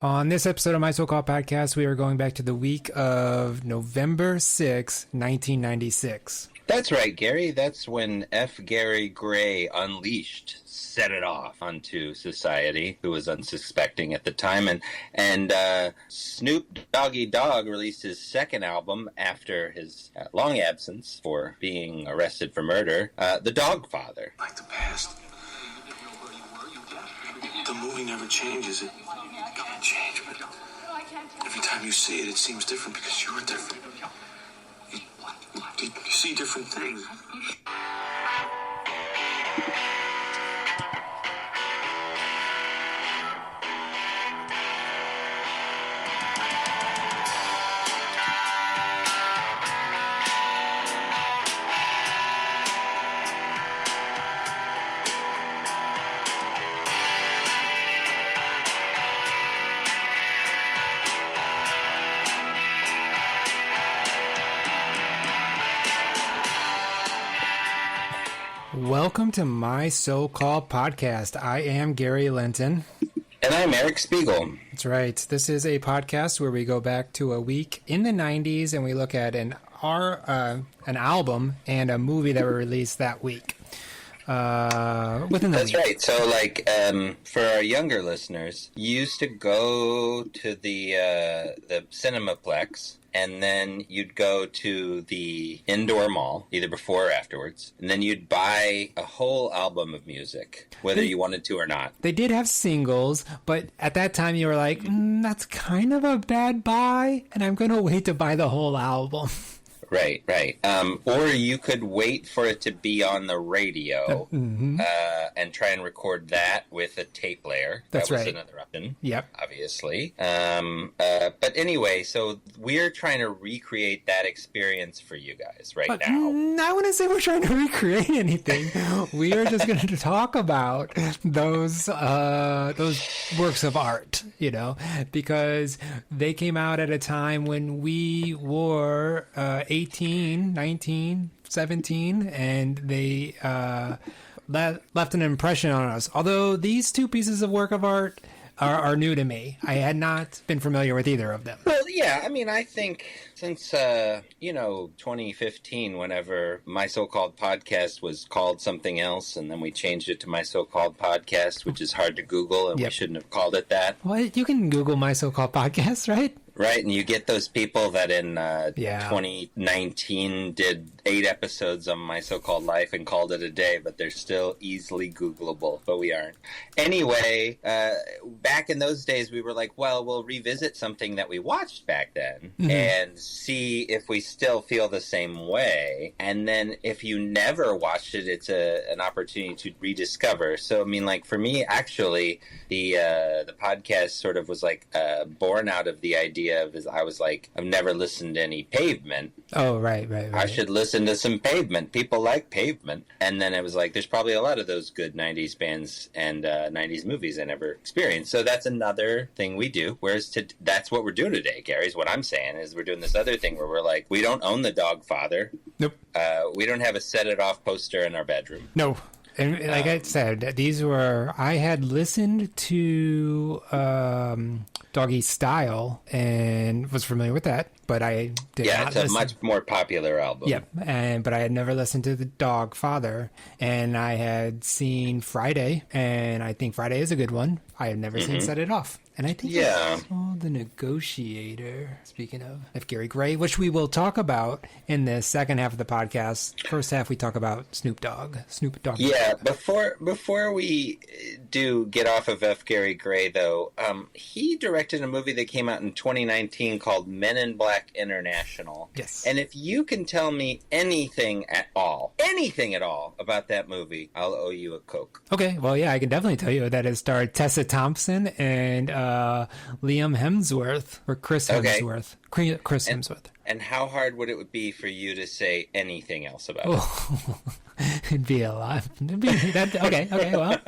On this episode of My So-Called Podcast, we are going back to the week of November 6, 1996. That's right, Gary. That's when F. Gary Gray unleashed Set It Off onto society, who was unsuspecting at the time. And Snoop Doggy Dogg released his second album after his long absence for being arrested for murder, The Doggfather. Like the past, the movie never changes. It can change, but every time you see it, it seems different because you're different. You see different things. Welcome to My So-Called Podcast. I am Gary Linton. And I'm Eric Spiegel. That's right. This is a podcast where we go back to a week in the 90s and we look at an album and a movie that were released that week. Within the That's week. right. So, for our younger listeners, you used to go to the Cinemaplex, and then you'd go to the indoor mall, either before or afterwards, and then you'd buy a whole album of music, whether you wanted to or not. They did have singles, but at that time you were like, that's kind of a bad buy, and I'm going to wait to buy the whole album. Right. Or you could wait for it to be on the radio and try and record that with a tape player. That's that was right. Another option. Yep. Obviously. But anyway, so we're trying to recreate that experience for you guys now. I wouldn't say we're trying to recreate anything. We are just going to talk about those works of art, because they came out at a time when we were 18, 19, 17, and they left an impression on us. Although these two pieces of work of art are new to me. I had not been familiar with either of them. Well, yeah, I think since, 2015, whenever My So-Called Podcast was called something else, and then we changed it to My So-Called Podcast, which is hard to Google, and we shouldn't have called it that. Well, you can Google My So-Called Podcast, right? Right, and you get those people that in 2019 did 8 episodes on My So-Called Life and called it a day, but they're still easily Googleable, but we aren't. Anyway, back in those days, we were like, well, we'll revisit something that we watched back then and see if we still feel the same way. And then if you never watched it, it's an opportunity to rediscover. So, for me, actually, the podcast sort of was born out of the idea of I was like, I've never listened to any Pavement. Oh, right. I should listen to some Pavement. People like Pavement. And then it was like, there's probably a lot of those good 90s bands and 90s movies I never experienced. So that's another thing we do. That's what we're doing today, Gary, is what I'm saying, is we're doing this other thing where we're like, we don't own the Doggfather. Nope. We don't have a Set It Off poster in our bedroom. No. And like I said, I had listened to Doggy Style and was familiar with that, but I did not listen. It's a much more popular album. Yep, but I had never listened to the Doggfather, and I had seen Friday, and I think Friday is a good one. I have never seen Set It Off. And I think I saw The Negotiator, speaking of F. Gary Gray, which we will talk about in the second half of the podcast. First half, we talk about Snoop Dogg. Yeah, before we do get off of F. Gary Gray, though, he directed a movie that came out in 2019 called Men in Black International. Yes. And if you can tell me anything at all about that movie, I'll owe you a Coke. Okay, well, yeah, I can definitely tell you that it starred Tessa Thompson and Liam Hemsworth, or Chris Hemsworth. Chris Hemsworth. And how hard would it be for you to say anything else about it? It'd be a lot. Okay, well.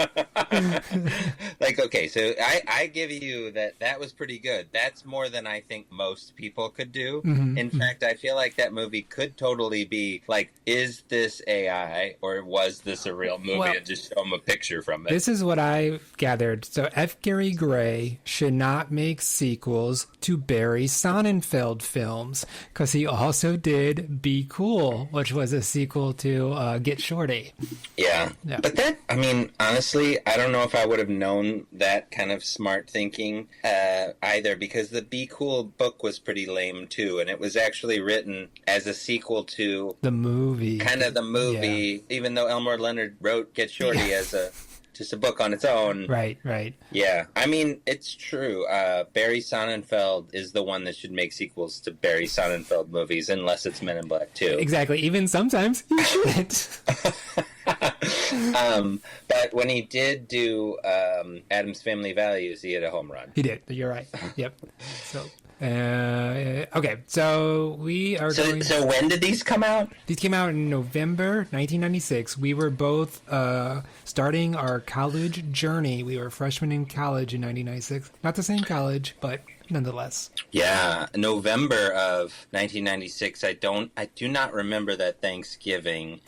Like, okay, so I give you that was pretty good. That's more than I think most people could do. In fact, I feel like that movie could totally be like, is this AI or was this a real movie? Well, and just show them a picture from it. This is what I gathered. So F. Gary Gray should not make sequels to Barry Sonnenfeld films because he also did Be Cool, which was a sequel to Get Shorty. Yeah. But that, I mean, honestly, I don't know if I would have known that kind of smart thinking either, because the Be Cool book was pretty lame too, and it was actually written as a sequel to the movie. Kind of the movie, even though Elmore Leonard wrote Get Shorty as just a book on its own. Right. Yeah. I mean, it's true. Barry Sonnenfeld is the one that should make sequels to Barry Sonnenfeld movies, unless it's Men in Black 2. Exactly. Even sometimes he shouldn't. But when he did do Addams Family Values, he hit a home run. He did. You're right. Yep. So... okay, so we are going... So when did these come out? These came out in November 1996. We were both starting our college journey. We were freshmen in college in 1996. Not the same college, but nonetheless. Yeah, November of 1996. I do not remember that Thanksgiving.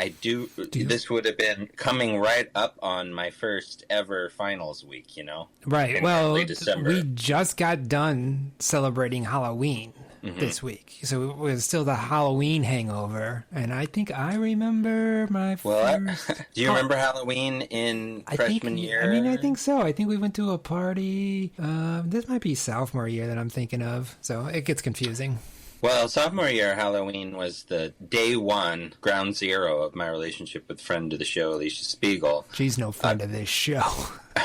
This would have been coming right up on my first ever finals week, you know? Right. Well, December. We just got done celebrating Halloween this week. So it was still the Halloween hangover. And I think I remember my first... Do you remember Halloween in freshman year? I mean, I think so. I think we went to a party. This might be sophomore year that I'm thinking of. So it gets confusing. Well, sophomore year Halloween was the day one, ground zero of my relationship with friend of the show, Alicia Spiegel. She's no friend of this show.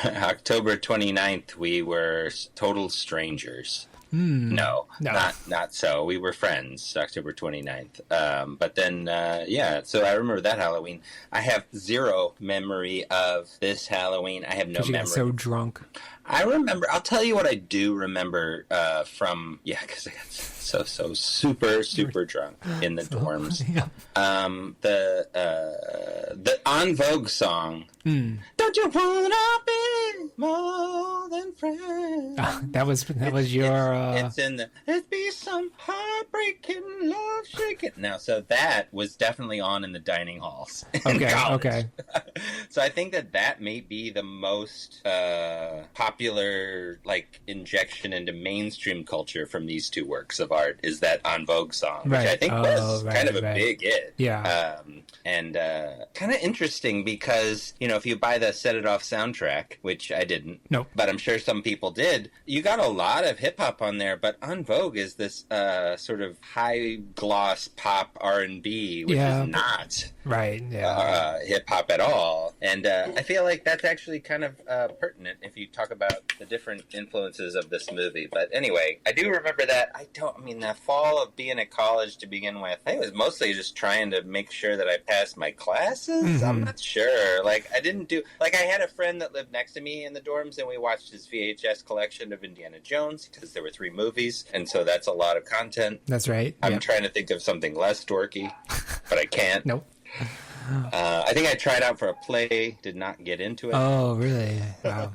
October 29th, we were total strangers. No, not so. We were friends, October 29th. But then, so I remember that Halloween. I have zero memory of this Halloween. I have no memory. You got so drunk. I remember, I'll tell you what I do remember because I got so super drunk in the dorms. Yeah. The En Vogue song, Don't You Wanna Be More Than Friends? That was your... It's in the, it'd be some heartbreaking love shaking. Now, so that was definitely on in the dining halls in college. Okay. So I think that may be the most popular, like, injection into mainstream culture from these two works of art is that En Vogue song, which I think was kind of a big hit. Yeah. And kind of interesting because, you know, if you buy the Set It Off soundtrack, which I didn't, but I'm sure some people did, you got a lot of hip-hop on there, but En Vogue is this sort of high-gloss pop R&B, which is not hip-hop at all. And I feel like that's actually kind of pertinent if you talk about the different influences of this movie. But anyway, I do remember that. The fall of being at college to begin with, I think it was mostly just trying to make sure that I passed my classes. I'm not sure. Like, I didn't do... Like, I had a friend that lived next to me in the dorms, and we watched his VHS collection of Indiana Jones, because there were 3 movies, and so that's a lot of content. That's right. I'm trying to think of something less dorky, but I can't. Nope. I think I tried out for a play, did not get into it. Oh, really? Wow.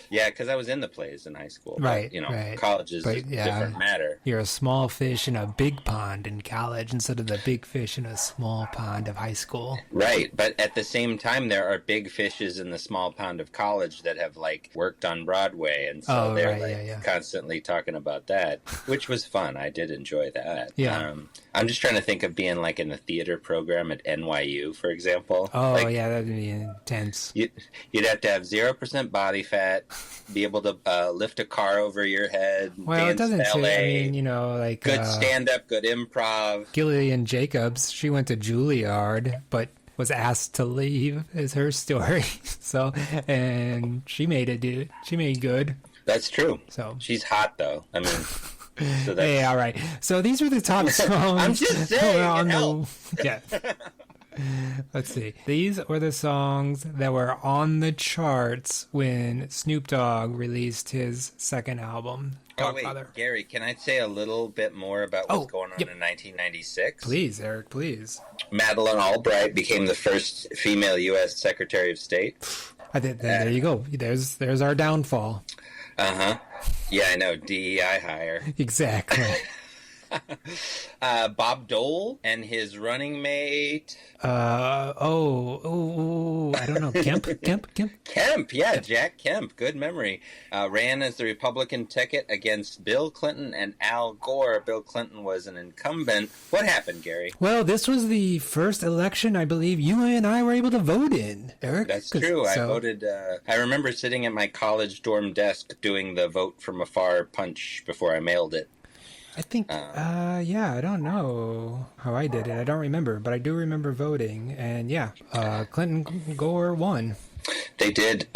Yeah, because I was in the plays in high school. Right, but, college is a different matter. You're a small fish in a big pond in college instead of the big fish in a small pond of high school. Right, but at the same time, there are big fishes in the small pond of college that have, like, worked on Broadway, and so they're constantly talking about that, which was fun. I did enjoy that. Yeah. I'm just trying to think of being, like, in a theater program at NYU, for example. Oh, like, that'd be intense. You'd have to have 0% body fat, be able to lift a car over your head. Well, it doesn't say, like... Good stand-up, good improv. Gillian Jacobs, she went to Juilliard, but was asked to leave, is her story. So, and she made it, dude. She made good. That's true. So she's hot, though. I mean... So hey, all right. So these are the top songs. I'm just saying. Yeah. Let's see. These were the songs that were on the charts when Snoop Dogg released his second album, Doggfather. Wait, Gary, can I say a little bit more about what's going on in 1996? Please, Eric, please. Madeleine Albright became the first female U.S. Secretary of State. There you go. There's our downfall. Uh-huh. Yeah, I know. DEI hire. Exactly. Bob Dole and his running mate. I don't know. Kemp? Yeah, Jack Kemp. Good memory. Ran as the Republican ticket against Bill Clinton and Al Gore. Bill Clinton was an incumbent. What happened, Gary? Well, this was the first election I believe you and I were able to vote in, Eric. That's true. I voted. I remember sitting at my college dorm desk doing the vote from afar punch before I mailed it. I think, I don't know how I did it. I don't remember, but I do remember voting. And Clinton Gore won. They did.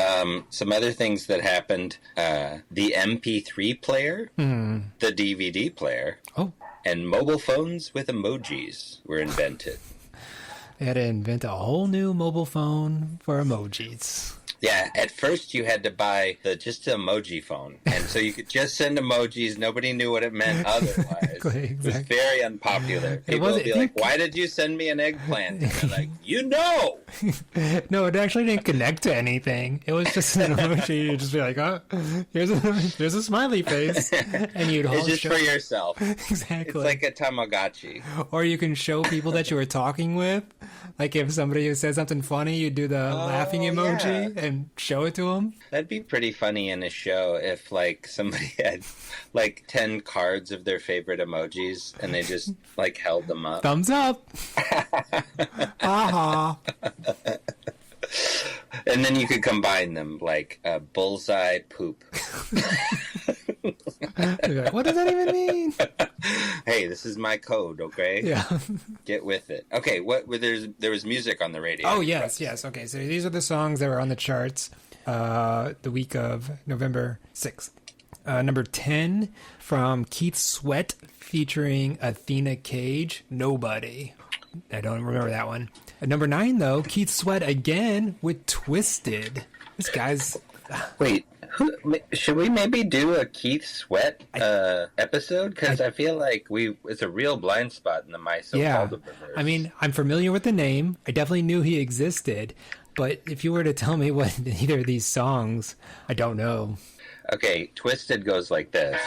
Some other things that happened. The MP3 player, the DVD player, and mobile phones with emojis were invented. They had to invent a whole new mobile phone for emojis. Yeah, at first you had to buy just the emoji phone. And so you could just send emojis. Nobody knew what it meant otherwise. Exactly. It was very unpopular. People would be like, why did you send me an eggplant? And they're like, No, it actually didn't connect to anything. It was just an emoji. You'd just be like, here's a smiley face. And you'd It's just for yourself. Exactly. It's like a Tamagotchi. Or you can show people that you were talking with. Like if somebody said something funny, you do the laughing emoji and show it to them. That'd be pretty funny in a show if like somebody had like 10 cards of their favorite emojis and they just like held them up. Thumbs up. Aha. And then you could combine them like bullseye poop. Like, what does that even mean? Hey, this is my code, okay? Yeah. Get with it. Okay, there was music on the radio. Oh, yes. Okay, so these are the songs that were on the charts the week of November 6th. Number 10 from Keith Sweat featuring Athena Cage, Nobody. I don't remember that one. Number 9, though, Keith Sweat again with Twisted. This guy's... Wait, should we maybe do a Keith Sweat episode? Because I feel like it's a real blind spot in the My So-Called universe. I mean, I'm familiar with the name. I definitely knew he existed. But if you were to tell me what either of these songs, I don't know. Okay, Twisted goes like this.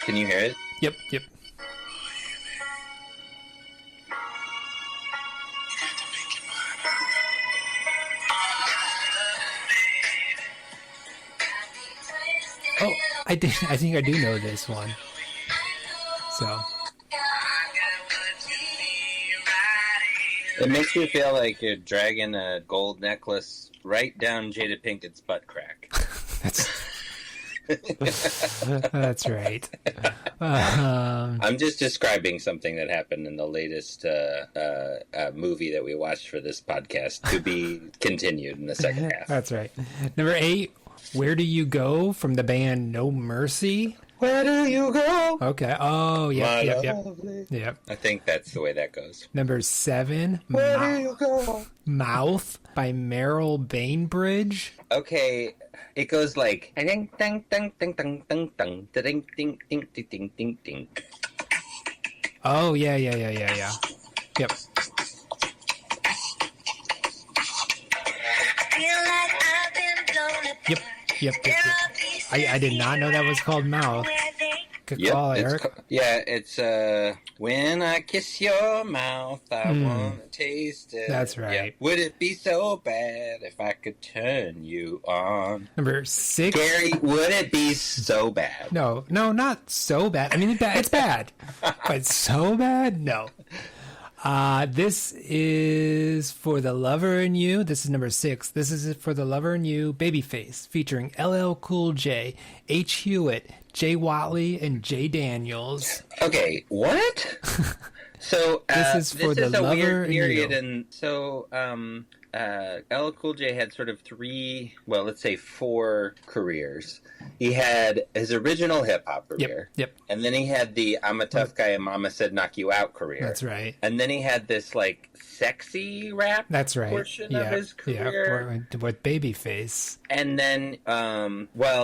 Can you hear it? Yep. Oh, I think I do know this one. So. It makes me feel like you're dragging a gold necklace right down Jada Pinkett's butt crack. That's right. I'm just describing something that happened in the latest movie that we watched for this podcast, to be continued in the second half. That's right. Number 8, Where Do You Go from the band No Mercy. Where do you go? Okay. Oh, yep. I think that's the way that goes. Number 7, Where do you go? Mouth by Meryl Bainbridge. Okay, it goes like ding ding ding ding ding ding ding ding ding ding ding ding ding. Oh, yeah. Yep. Yep. I did not know that was called Mouth. Good call, Eric. It's when I kiss your mouth, I want to taste it. That's right. Yeah. Would it be so bad if I could turn you on? Number 6. Gary, would it be so bad? No, not so bad. I mean, it's bad. But so bad? No. This is For the Lover in You. This is number 6. This is For the Lover in You, Babyface, featuring LL Cool J, H. Hewitt, Jay Watley, and Jay Daniels. Okay, what? So this is For the Lover weird period, in You. and so LL Cool J had sort of let's say 4 careers. He had his original hip-hop career. Yep. And then he had the I'm a tough guy and mama said knock you out career. That's right. And then he had this, like, sexy rap portion of his career. Yeah, with Babyface. And then,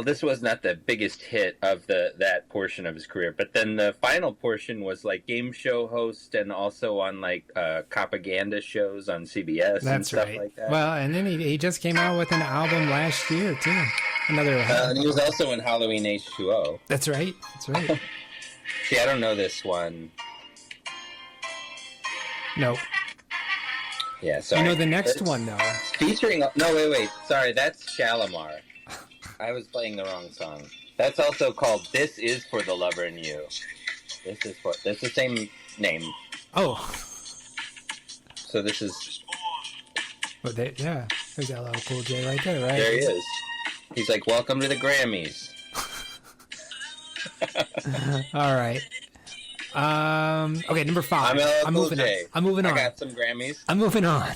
this was not the biggest hit of that portion of his career, but then the final portion was, like, game show host and also on, like, propaganda shows on CBS and stuff like that. Well, and then he just came out with an album last year, too. And he was also in Halloween H2O. That's right. See, I don't know this one. No. Yeah, sorry. You know the next one, though. Featuring... No, wait. Sorry, that's Shalimar. I was playing the wrong song. That's also called This Is For the Lover in You. That's the same name. Oh. So this is... Well, there's LL Cool J right there, right? There he is. He's like, welcome to the Grammys. All right. Okay, number 5. I'm moving on. I got some Grammys. I'm moving on.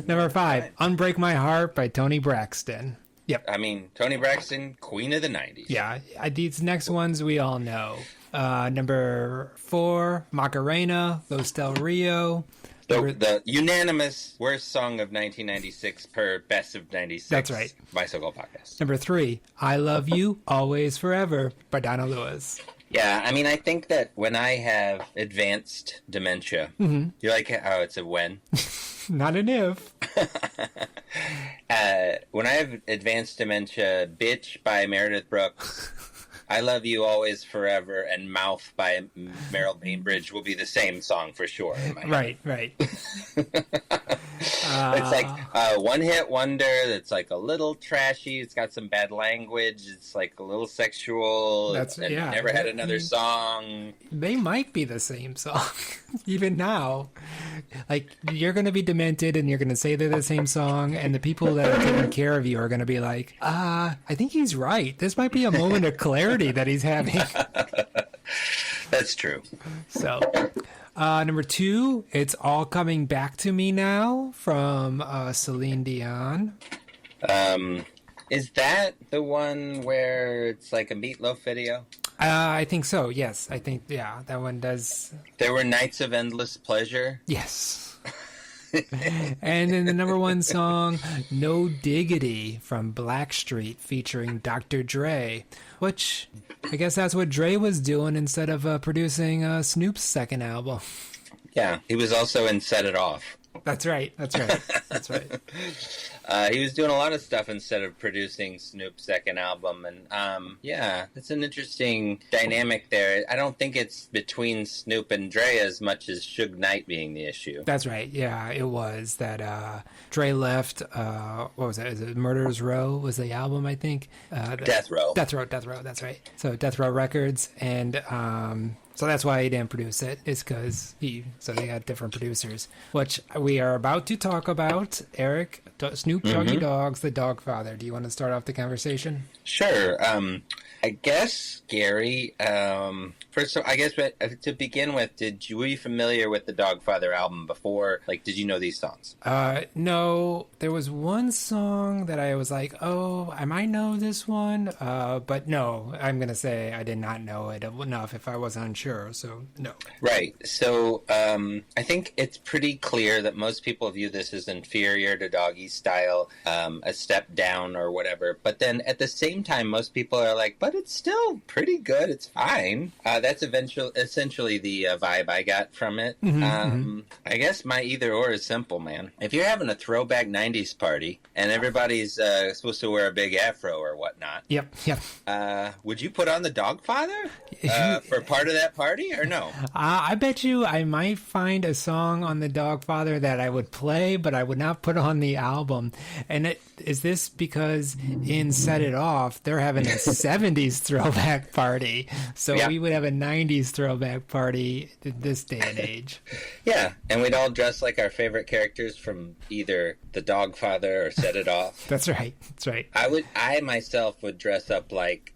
Number 5, Unbreak My Heart by Toni Braxton. Yep. I mean, Toni Braxton, queen of the 90s. Yeah, these next ones we all know. Number 4, Macarena, Los Del Rio. The unanimous worst song of 1996 per Best of 96. That's right. My so-called podcast. Number 3, I Love You, Always Forever by Donna Lewis. Yeah, I mean, I think that when I have advanced dementia, you're like, oh, it's a when? Not an if. When I have advanced dementia, Bitch by Meredith Brooks, I Love You Always Forever, and Mouth by Meryl Bainbridge will be the same song for sure. Right. It's like a one-hit wonder that's like a little trashy. It's got some bad language. It's like a little sexual. Never had another song. They might be the same song, even now. Like, you're going to be demented and you're going to say they're the same song, and the people that are taking care of you are going to be like, I think he's right. This might be a moment of clarity that he's having. That's true. So... number 2, It's All Coming Back to Me Now from Celine Dion. Is that the one where it's like a Meatloaf video? I think so, yes. I think, that one does. There Were Nights of Endless Pleasure? Yes. And then the number 1 song, No Diggity from Blackstreet featuring Dr. Dre, which I guess that's what Dre was doing instead of producing Snoop's second album. Yeah, he was also in Set It Off. That's right. He was doing a lot of stuff instead of producing Snoop's second album. And it's an interesting dynamic there. I don't think it's between Snoop and Dre as much as Suge Knight being the issue. That's right. Yeah, it was that Dre left. What was it? Is it Murderers Row was the album, I think? Death Row. That's right. So Death Row Records. And... so that's why he didn't produce it, is because they had different producers, which we are about to talk about. Eric, Snoop Doggy Dogg's The Doggfather. Do you want to start off the conversation? Sure. I guess, Gary, first of all, to begin with, were you familiar with the Doggfather album before? Like, did you know these songs? No, there was one song that I was like, oh, I might know this one. But no, I'm going to say I did not know it enough if I was unsure. So, no. Right. So, I think it's pretty clear that most people view this as inferior to Doggy's style, a step down or whatever. But then at the same time, most people are like, but it's still pretty good. It's fine. That's essentially the vibe I got from it. I guess my either or is simple, man. If you're having a throwback 90s party and everybody's supposed to wear a big afro or whatnot, Yep. Would you put on the Doggfather for part of that party or no? I bet you I might find a song on the Doggfather that I would play, but I would not put on the album. And is this because in Set It Off, they're having a 70s throwback party. So we would have a 90s throwback party this day and age. Yeah, and we'd all dress like our favorite characters from either the Doggfather or Set It Off. That's right. I myself would dress up like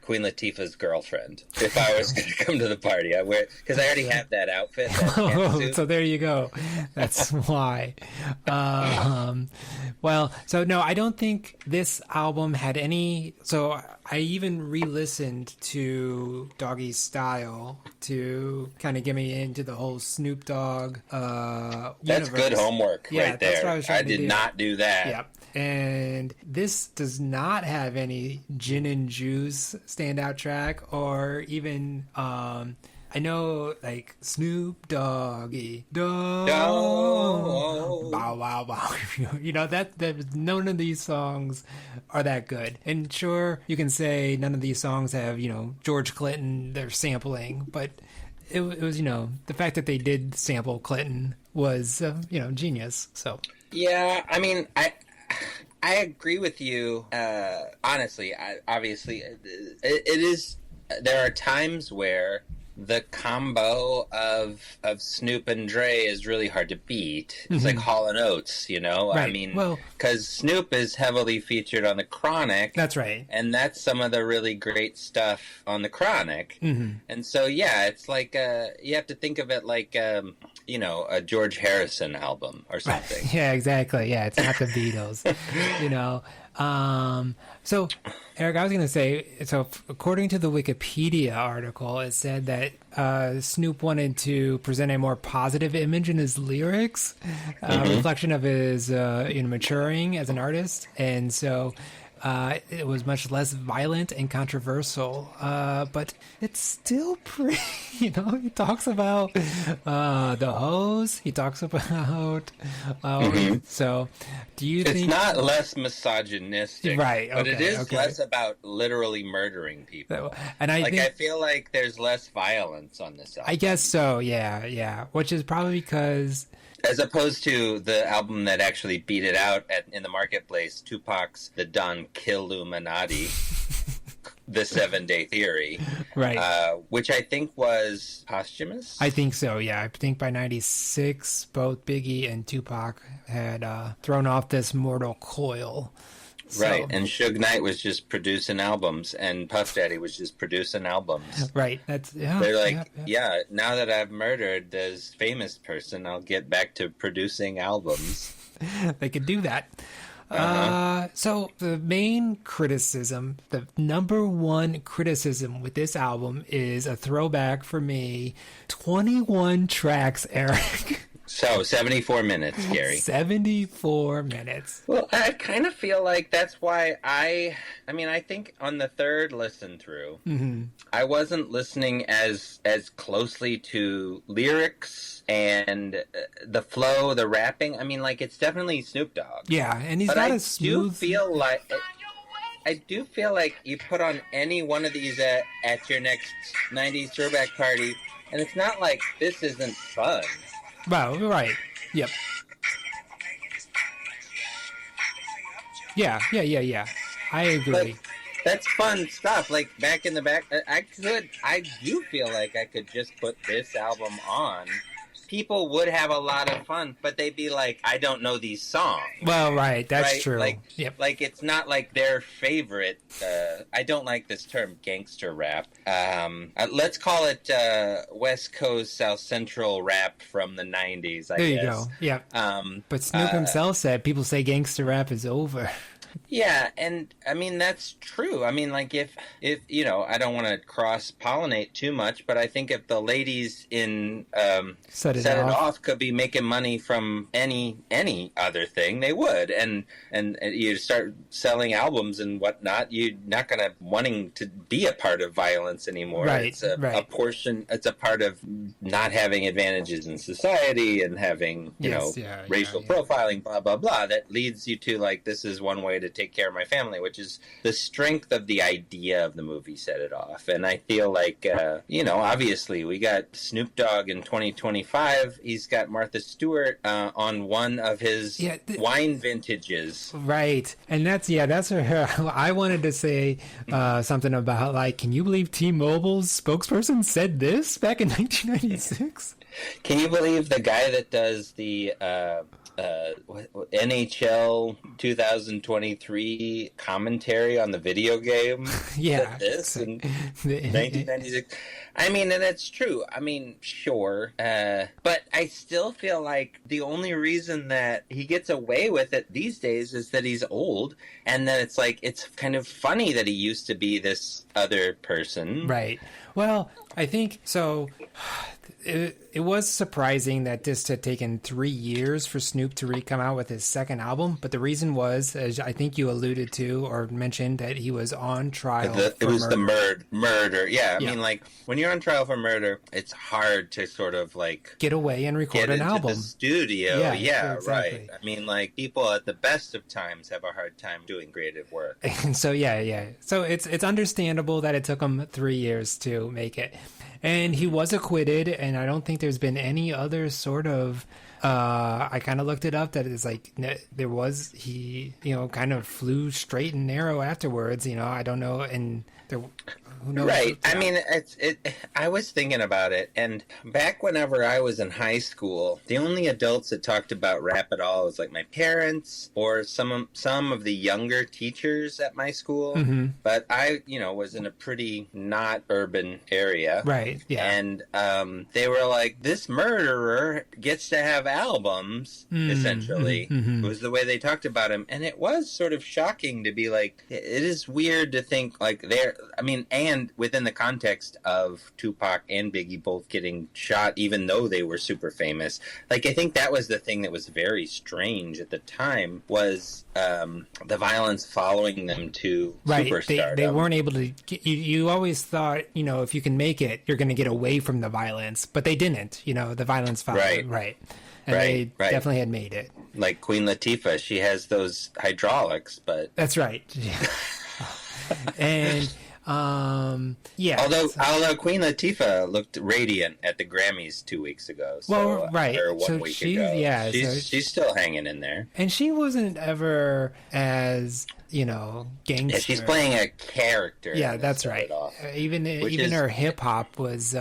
Queen Latifah's girlfriend if I was going to come to the party. I wear because I already have that outfit. That so there you go. That's why. Well, so no, I don't think this album had any. So I even re-listened to Doggy's Style to kind of get me into the whole Snoop Dogg That's universe. good homework right there. That's what I was trying to did do. not do that. Yep. And this does not have any Gin and Juice standout track or even I know like Snoop Doggy Dogg Bow Wow Wow. You know that none of these songs are that good. And sure, you can say none of these songs have, you know, George Clinton they're sampling, but it was, you know, the fact that they did sample Clinton was you know, genius. So yeah, I mean, I agree with you. Honestly, obviously, it is. There are times where the combo of Snoop and Dre is really hard to beat. It's like Hall and Oates, you know. Right. I mean, well, because Snoop is heavily featured on the Chronic. That's right. And that's some of the really great stuff on the Chronic. And so, yeah, it's like you have to think of it like you know, a George Harrison album or something. Yeah, exactly. Yeah, it's not the Beatles, you know. So, Eric, I was going to say, so according to the Wikipedia article, it said that Snoop wanted to present a more positive image in his lyrics, reflection of his you know, maturing as an artist, and so it was much less violent and controversial, but it's still pretty, you know, he talks about the hose, he talks about, so do you think... It's not less misogynistic, right? But it is okay. less about literally murdering people. And I think, I feel like there's less violence on this album. I guess so, yeah, which is probably because... As opposed to the album that actually beat it out in the marketplace, Tupac's The Don Killuminati, The 7 Day Theory, right? Which I think was posthumous. I think so, yeah. I think by 96, both Biggie and Tupac had thrown off this mortal coil. Right, So, and Suge Knight was just producing albums, and Puff Daddy was just producing albums. right. That's They're like, yeah, now that I've murdered this famous person, I'll get back to producing albums. they could do that. So the main criticism, the number one criticism with this album is a throwback for me. 21 tracks, Eric. So, 74 minutes, Gary. 74 minutes. Well, I kind of feel like that's why I mean, I think on the third listen through, I wasn't listening as closely to lyrics and the flow, the rapping. I mean, like, it's definitely Snoop Dogg. Yeah, and he's But got I a smooth... I do feel like you put on any one of these at your next 90s throwback party, and it's not like this isn't fun. Well, right. Yep. Yeah. I agree. Like, that's fun stuff. Like, back in the back, I do feel like I could just put this album on. People would have a lot of fun, but they'd be like, I don't know these songs. Well, right. That's right? true. Like, yep. like, it's not like their favorite. I don't like this term, gangster rap. Let's call it West Coast, South Central rap from the 90s, I guess. There you go. Yeah. But Snoop himself said people say gangster rap is over. Yeah, and I mean that's true. I mean, like if you know, I don't want to cross-pollinate too much, but I think if the ladies in Set It Off could be making money from any other thing, they would. And you start selling albums and whatnot, you're not going to wanting to be a part of violence anymore. Right, It's a portion. It's a part of not having advantages in society and having racial profiling, blah blah blah. That leads you to like, this is one way to take care of my family, which is the strength of the idea of the movie Set It Off. And I feel like, obviously we got Snoop Dogg in 2025. He's got Martha Stewart on one of his wine vintages. Right. And that's her. I wanted to say something about, like, can you believe T-Mobile's spokesperson said this back in 1996? Can you believe the guy that does the NHL 2023 commentary on the video game. Yeah. This in 1996. I mean, and it's true. I mean, sure. But I still feel like the only reason that he gets away with it these days is that he's old. And then it's like, it's kind of funny that he used to be this other person. Right. Well, I think so. It was surprising that this had taken 3 years for Snoop to come out with his second album, but the reason was, as I think you alluded to or mentioned, that he was on trial. It was murder. the murder. Yeah, I mean, like when you're on trial for murder, it's hard to sort of like get away and record get an into album. The studio. Yeah, exactly. Right. I mean, like people at the best of times have a hard time doing creative work. And so so it's understandable that it took him 3 years to make it. And he was acquitted, and I don't think there's been any other sort of... I kind of looked it up, that it's like there was... He, kind of flew straight and narrow afterwards, I don't know, and there... Who knows? Right. I mean, I was thinking about it, and back whenever I was in high school, the only adults that talked about rap at all was like my parents or some of the younger teachers at my school. Mm-hmm. But I, was in a pretty not urban area. Right. Yeah. And they were like, this murderer gets to have albums, essentially. Mm-hmm. It was the way they talked about him. And it was sort of shocking to be like, it is weird to think like and within the context of Tupac and Biggie both getting shot, even though they were super famous, like I think that was the thing that was very strange at the time, was the violence following them to superstardom. They weren't able to. You always thought, if you can make it, you're going to get away from the violence, but they didn't. The violence followed. Right. And they definitely had made it. Like Queen Latifah, she has those hydraulics, but that's right. And. Yeah. Although Queen Latifah looked radiant at the Grammys 2 weeks ago. So, or 1 week ago. Yeah. She's still hanging in there. And she wasn't ever as, gangster. Yeah, she's playing a character. Yeah, that's right. Even her hip hop was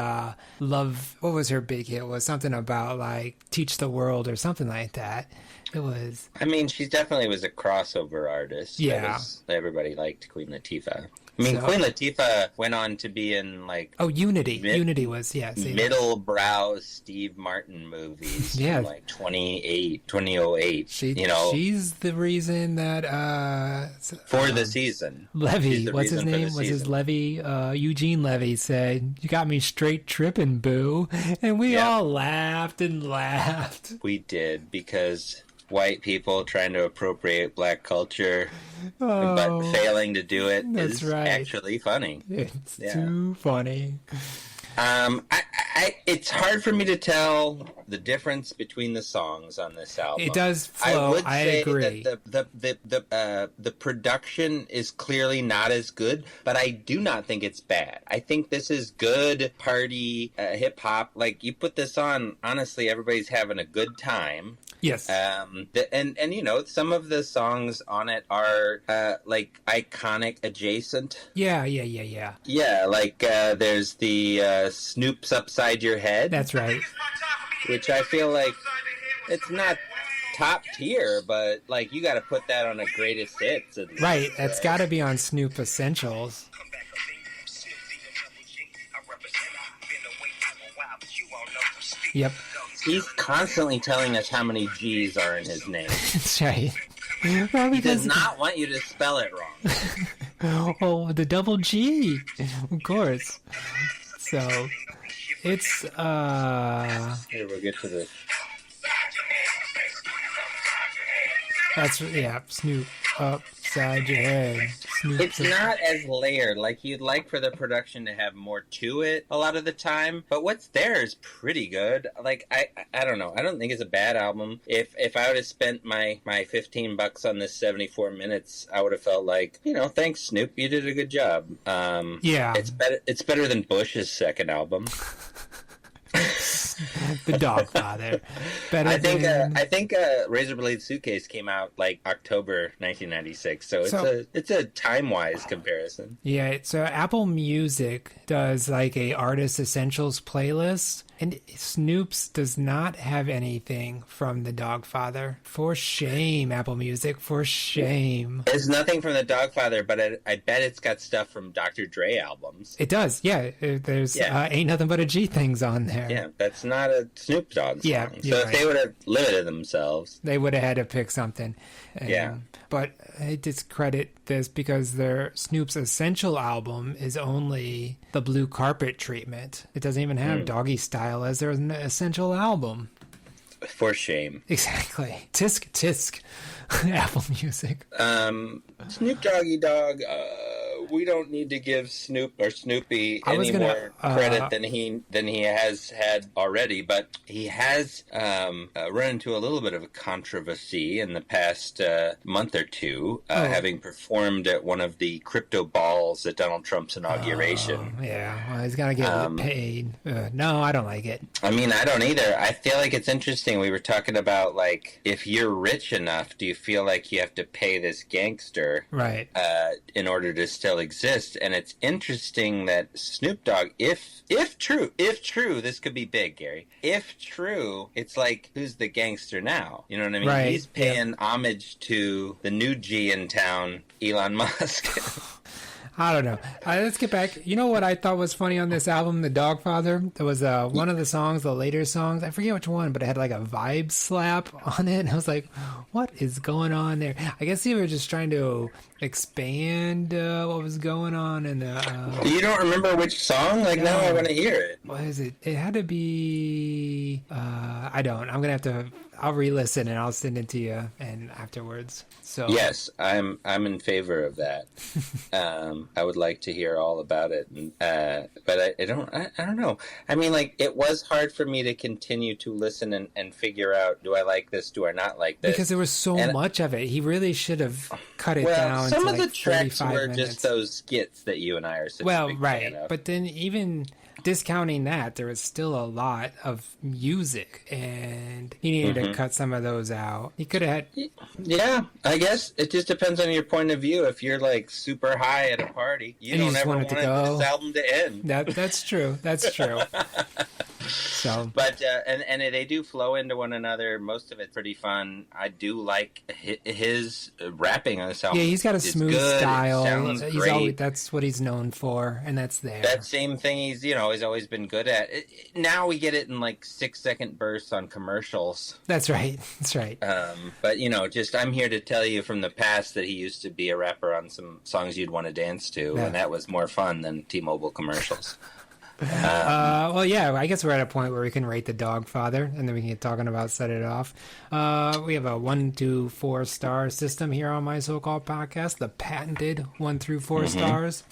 Love. What was her big hit? It was something about like Teach the World or something like that. It was. I mean, she definitely was a crossover artist. Yeah. Everybody liked Queen Latifah. I mean, Queen Latifah went on to be in like Unity. Unity was middle brow Steve Martin movies. Yeah, from like 2008. She's the reason that for the season. Levy, what's his name? Was his Levy? Eugene Levy said, "You got me straight tripping, boo," and we all laughed and laughed. We did, because white people trying to appropriate black culture, but failing to do it is actually funny. It's too funny. It's hard for me to tell the difference between the songs on this album. It does flow. I would say agree. that the production is clearly not as good, but I do not think it's bad. I think this is good party hip hop. Like, you put this on, honestly, everybody's having a good time. Yes. And some of the songs on it are like iconic adjacent. Yeah. Yeah, like there's the Snoop's Upside Your Head. That's right. Which I feel like it's not top tier, but like you got to put that on a greatest hits. Right, that's got to be on Snoop Essentials. Yep. He's constantly telling us how many G's are in his name. That's right. Well, he does not want you to spell it wrong. Oh, the double G, of course. So, it's Here, we'll get to this. That's Snoop upside your head. It's not as layered. Like, you'd like for the production to have more to it a lot of the time, but what's there is pretty good. Like, I don't know. I don't think it's a bad album. If I would have spent my $15 on this 74 minutes, I would have felt like, thanks Snoop, you did a good job. Yeah, it's better than Bush's second album. The Doggfather. Better I think Razor Blade Suitcase came out like October 1996, so it's a time-wise comparison. Yeah, so Apple Music does like a artist essentials playlist, and Snoop's does not have anything from the Doggfather. For shame, Apple Music, for shame. There's nothing from the Doggfather, but I bet it's got stuff from Dr. Dre albums. It does, yeah. There's Ain't Nothing But a G Things on there. Yeah, that's not a Snoop Dogg song. Yeah, so if they would have limited themselves, they would have had to pick something. But I discredit this because Snoop's essential album is only the blue carpet treatment. It doesn't even have Doggy Style as their essential album. For shame. Exactly. Tisk tisk. Apple Music. Snoop Doggy Dogg, we don't need to give Snoop or Snoopy any more credit than he has had already, but he has run into a little bit of a controversy in the past month or two, having performed at one of the crypto balls at Donald Trump's inauguration. Well, he's got to get paid. No, I don't like it. I mean, I don't either. I feel like it's interesting. We were talking about, like, if you're rich enough, do you feel like you have to pay this gangster in order to still exist? And it's interesting that Snoop Dogg, if true, this could be big, Gary. If true, it's like, who's the gangster now? You know what I mean? Right. He's paying homage to the new G in town, Elon Musk. I don't know. Let's get back. You know what I thought was funny on this album, The Doggfather? There was one of the songs, the later songs. I forget which one, but it had like a vibe slap on it. And I was like, what is going on there? I guess they were just trying to expand what was going on. And you don't remember which song? Like, now I want to hear it. What is it? It had to be... I don't. I'm going to have to... I'll re-listen and I'll send it to you and afterwards. So yes, I'm in favor of that. I would like to hear all about it, but I don't know. I mean, like, it was hard for me to continue to listen and figure out, do I like this? Do I not like this? Because there was so much of it. He really should have cut it down. Some to of like the tracks were minutes. Just those skits that you and I are such a big fan of. But then even discounting that, there was still a lot of music, and he needed to cut some of those out. He could have had... Yeah, I guess it just depends on your point of view. If you're like super high at a party, you don't ever want this album to end. That's true. That's true. So, but and they do flow into one another. Most of it's pretty fun. I do like his rapping on this album. Yeah, he's got a smooth style. It sounds great. That's what he's known for, and that's there. That same thing he's always been good at. Now we get it in like 6-second bursts on commercials. That's right. That's right. But just I'm here to tell you from the past that he used to be a rapper on some songs you'd want to dance to, and that was more fun than T-Mobile commercials. Well, yeah, I guess we're at a point where we can rate the Doggfather, and then we can get talking about Set It Off. We have a 1 to 4 star system here on My So-Called Podcast, the patented 1 through 4 stars.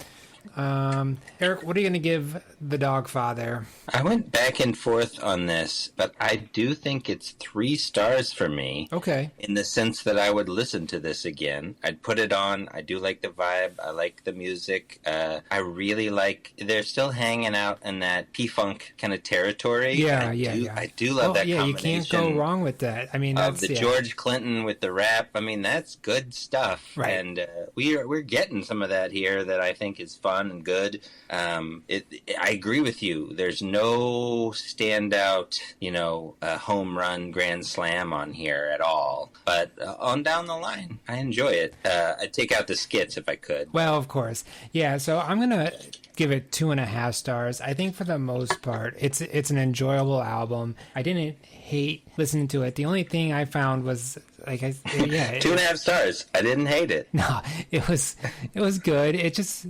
Eric, what are you going to give the Doggfather? I went back and forth on this, but I do think it's 3 stars for me. Okay. In the sense that I would listen to this again. I'd put it on. I do like the vibe. I like the music. I really like... They're still hanging out in that P-Funk kind of territory. Yeah. I do love that combination. You can't go wrong with that. I mean, that's... the George Clinton with the rap. I mean, that's good stuff. Right. And we're getting some of that here that I think is fun and good. I agree with you. There's no standout, home run grand slam on here at all. But on down the line, I enjoy it. I'd take out the skits if I could. Well, of course. Yeah, so I'm going to give it 2.5 stars. I think for the most part, it's an enjoyable album. I didn't hate listening to it. The only thing I found was... 2.5 stars. I didn't hate it. No, it was good. It just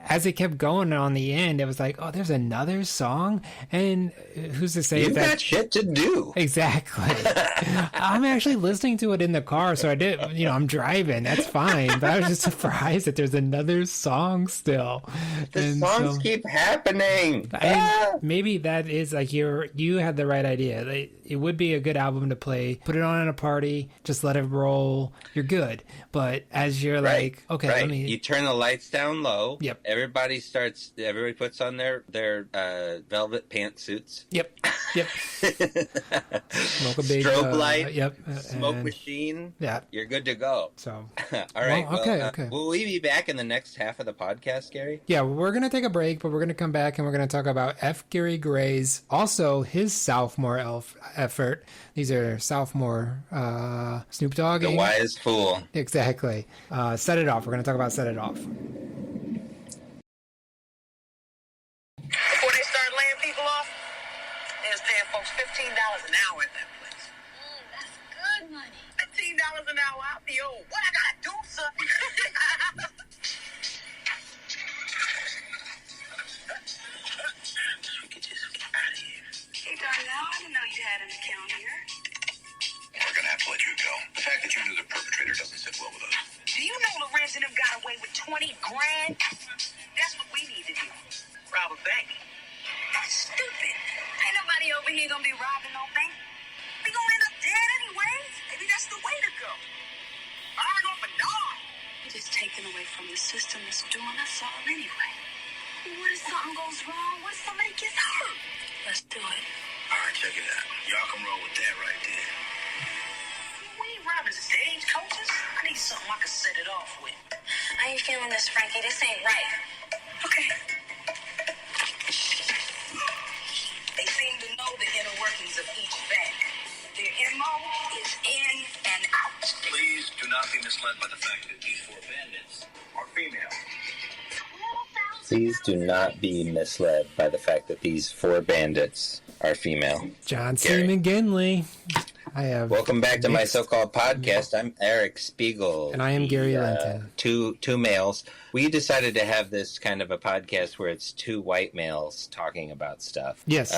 as it kept going on the end, it was like, oh, there's another song, and who's to say you've got shit to do? Exactly. I'm actually listening to it in the car, so I did. I'm driving. That's fine. But I was just surprised that there's another song still. The songs keep happening. Maybe that is you had the right idea. It would be a good album to play. Put it on at a party. Just let it roll. You're good. But as you're okay, let me... You turn the lights down low. Yep. everybody puts on their velvet pantsuits. Yep. Smoke a big strobe light. Yep. Smoke machine. Yeah. You're good to go. So. All right. Well, okay. Will we be back in the next half of the podcast, Gary? Yeah, we're going to take a break, but we're going to come back and we're going to talk about F. Gary Gray's, also his sophomore effort. These are sophomore Snoop Dogg. The wise fool. Exactly. Set It Off. We're going to talk about Set It Off. Before they start laying people off, they was paying folks $15 an hour at that place. That's good money. $15 an hour out the old. What I gotta do, sir? We could just get out of here. Hey, Darnell, I didn't know you had an account here. We're gonna have to let you go. The fact that you knew the perpetrator doesn't sit well with us. Do you know Lorenz and them got away with 20 grand? That's what we need to do. Rob a bank. That's stupid. Ain't nobody over here gonna be robbing no bank. We gonna end up dead anyways. Maybe that's the way to go. I'm going for dog. We're just taken away from the system that's doing us all anyway. What if something goes wrong? What if somebody gets hurt? Let's do it. All right, check it out. Y'all can roll with that right there. We ain't robbing stagecoaches. I need something I can set it off with. I ain't feeling this, Frankie. This ain't right. Okay. They seem to know the inner workings of each bank. Their MO is in and out. Please do not be misled by the fact that these four bandits are female. Please do not be misled by the fact that these four bandits are female. John C. Gary. McGinley. I have. Welcome back to my mixed- so-called podcast. I'm Eric Spiegel. And I am Gary Linton. Two males. We decided to have this kind of a podcast where it's two white males talking about stuff. Yes,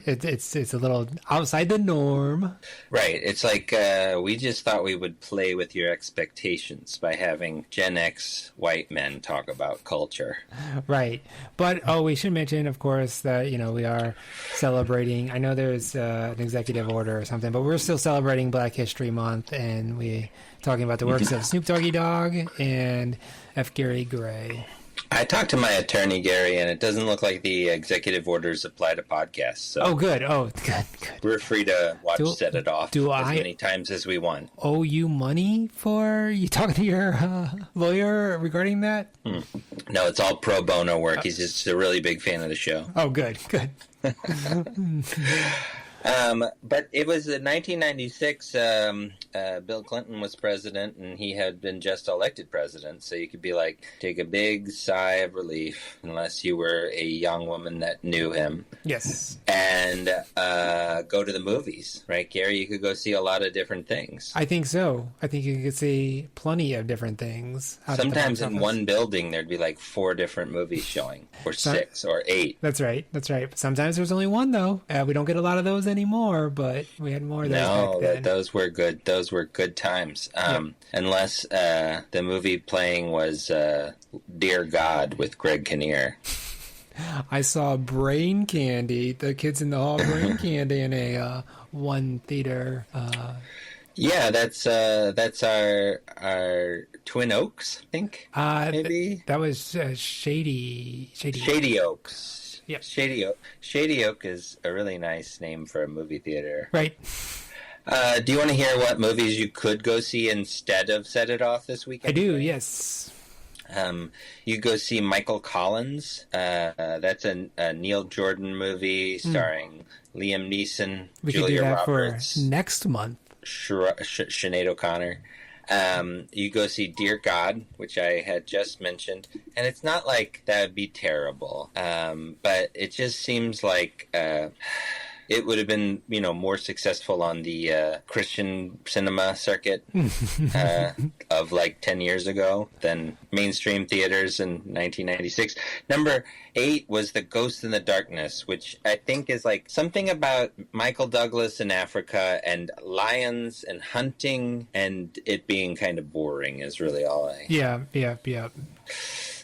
it's a little outside the norm. Right. It's like we just thought we would play with your expectations by having Gen X white men talk about culture. Right. But, we should mention, of course, that, we are celebrating. I know there's an executive order or something, but we're still celebrating Black History Month, and we talking about the works of Snoop Doggy Dogg and F. Gary Gray. I talked to my attorney, Gary, and it doesn't look like the executive orders apply to podcasts. So Oh, good. Oh, good. we're free to watch Set It Off as many times as we want. Owe you money for you talking to your lawyer regarding that? No, it's all pro bono work. He's just a really big fan of the show. Oh, good. But it was in 1996, Bill Clinton was president, and he had been just elected president. So you could be like, take a big sigh of relief, unless you were a young woman that knew him. Yes. And go to the movies, right, Gary? You could go see a lot of different things. I think so. I think you could see plenty of different things. Sometimes in one building, there'd be like 4 different movies showing, or 6 or 8. That's right. But sometimes there's only one, though. We don't get a lot of those anymore, but we had more of those back then. Those were good. Those were good times. Unless the movie playing was Dear God with Greg Kinnear. I saw Brain Candy, the kids in the hall, Brain Candy in a one theater. Yeah, that's our Twin Oaks, I think. Maybe that was Shady Oaks. Yep. Shady Oak is a really nice name for a movie theater. Right. Do you want to hear what movies you could go see instead of Set It Off this weekend? I do, yes. You go see Michael Collins. That's a Neil Jordan movie starring Liam Neeson, We Julia could do that Roberts, for next month. Sinead O'Connor. You go see Dear God, which I had just mentioned, and it's not like that would be terrible, but it just seems like it would have been, more successful on the Christian cinema circuit of like 10 years ago than mainstream theaters in 1996. Number 8 was The Ghost in the Darkness, which I think is like something about Michael Douglas in Africa and lions and hunting and it being kind of boring is really all I... Yeah.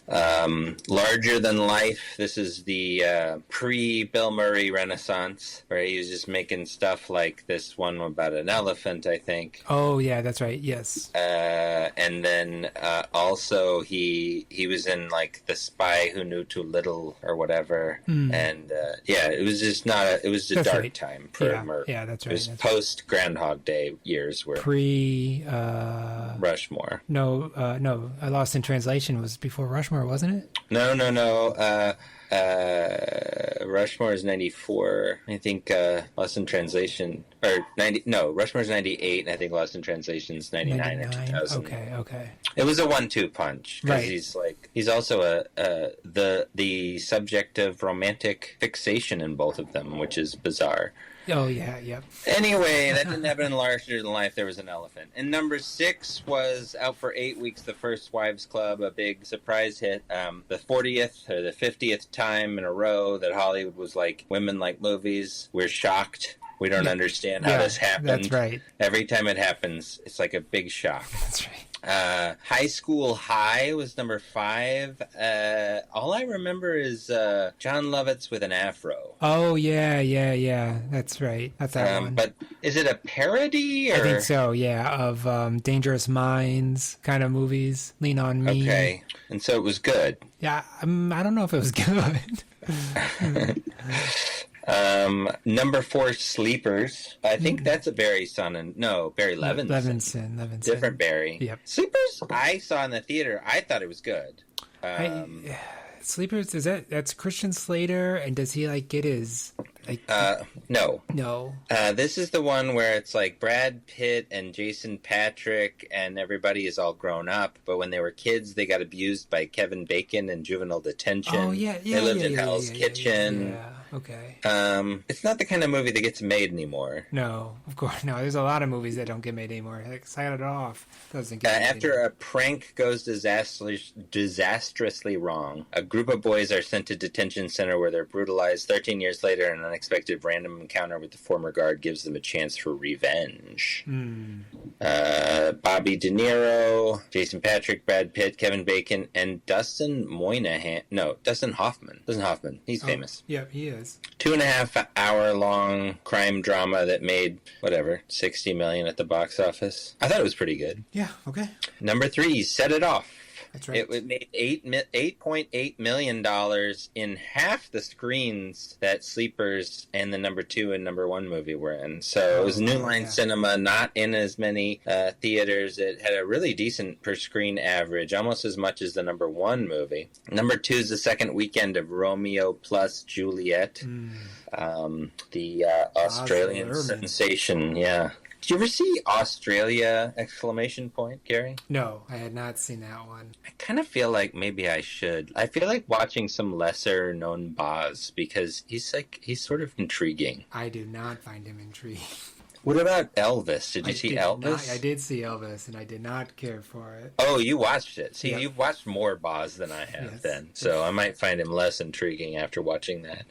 Larger Than Life. This is the pre-Bill Murray Renaissance, where he was just making stuff like this one about an elephant, I think. Oh, yeah, that's right. Yes. And then also he was in like The Spy Who Knew Too Little or whatever. And it was just it was a That's dark right. time for Murray. Yeah, that's right. It was post Groundhog Day years where Rushmore. No, Lost in Translation was before Rushmore, wasn't it? No. Rushmore is 94. I think Lost in Translation or 90. No, Rushmore's 98, and I think Lost in Translation is 99 or 2000. Okay. It was a 1-2 punch because Right. he's also the subject of romantic fixation in both of them, which is bizarre. Oh, yeah, yep. Anyway, that didn't happen in Larger Than Life. There was an elephant. And number 6 was out for 8 weeks, The First Wives Club, a big surprise hit. The 40th or the 50th time in a row that Hollywood was like, women like movies. We're shocked. We don't understand how this happened. That's right. Every time it happens, it's like a big shock. That's right. High School High was number 5. All I remember is John Lovitz with an afro. Oh, yeah. That's right. That's that one. But is it a parody? Or? I think so, yeah, of Dangerous Minds kind of movies. Lean on Me. Okay. And so it was good. Yeah, I don't know if it was good. Number 4, Sleepers. I think that's a Barry Barry Levinson. Different Barry. Yep. Sleepers, I saw in the theater. I thought it was good. Sleepers, that's Christian Slater, and does he like get his No. This is the one where it's like Brad Pitt and Jason Patrick and everybody is all grown up, but when they were kids they got abused by Kevin Bacon in juvenile detention. Oh, yeah. They lived in Hell's Kitchen. Yeah. Okay. It's not the kind of movie that gets made anymore. No, of course. No, there's a lot of movies that don't get made anymore. Like Set It Off doesn't get made after anymore. a prank goes disastrously wrong, a group of boys are sent to detention center where they're brutalized. 13 years later, an unexpected random encounter with the former guard gives them a chance for revenge. Bobby De Niro, Jason Patrick, Brad Pitt, Kevin Bacon, and Dustin Hoffman. Dustin Hoffman. He's famous. Yep, he is. 2.5 hour long crime drama that made $60 million at the box office. I thought it was pretty good. Yeah, okay. Number 3, Set It Off. That's right. It made $8.8 million in half the screens that Sleepers and the number 2 and number 1 movie were in. So it was New Line Cinema, not in as many theaters. It had a really decent per screen average, almost as much as the number 1 movie. Number 2 is the second weekend of Romeo plus Juliet, the Australian sensation. Yeah. Did you ever see Australia! Gary? No, I had not seen that one. I kind of feel like maybe I should. I feel like watching some lesser known Boz because he's sort of intriguing. I do not find him intriguing. What about Elvis? Did you see Elvis? I did see Elvis, and I did not care for it. Oh, you watched it. See, Yep. you've watched more Boz than I have then. So I might find him less intriguing after watching that.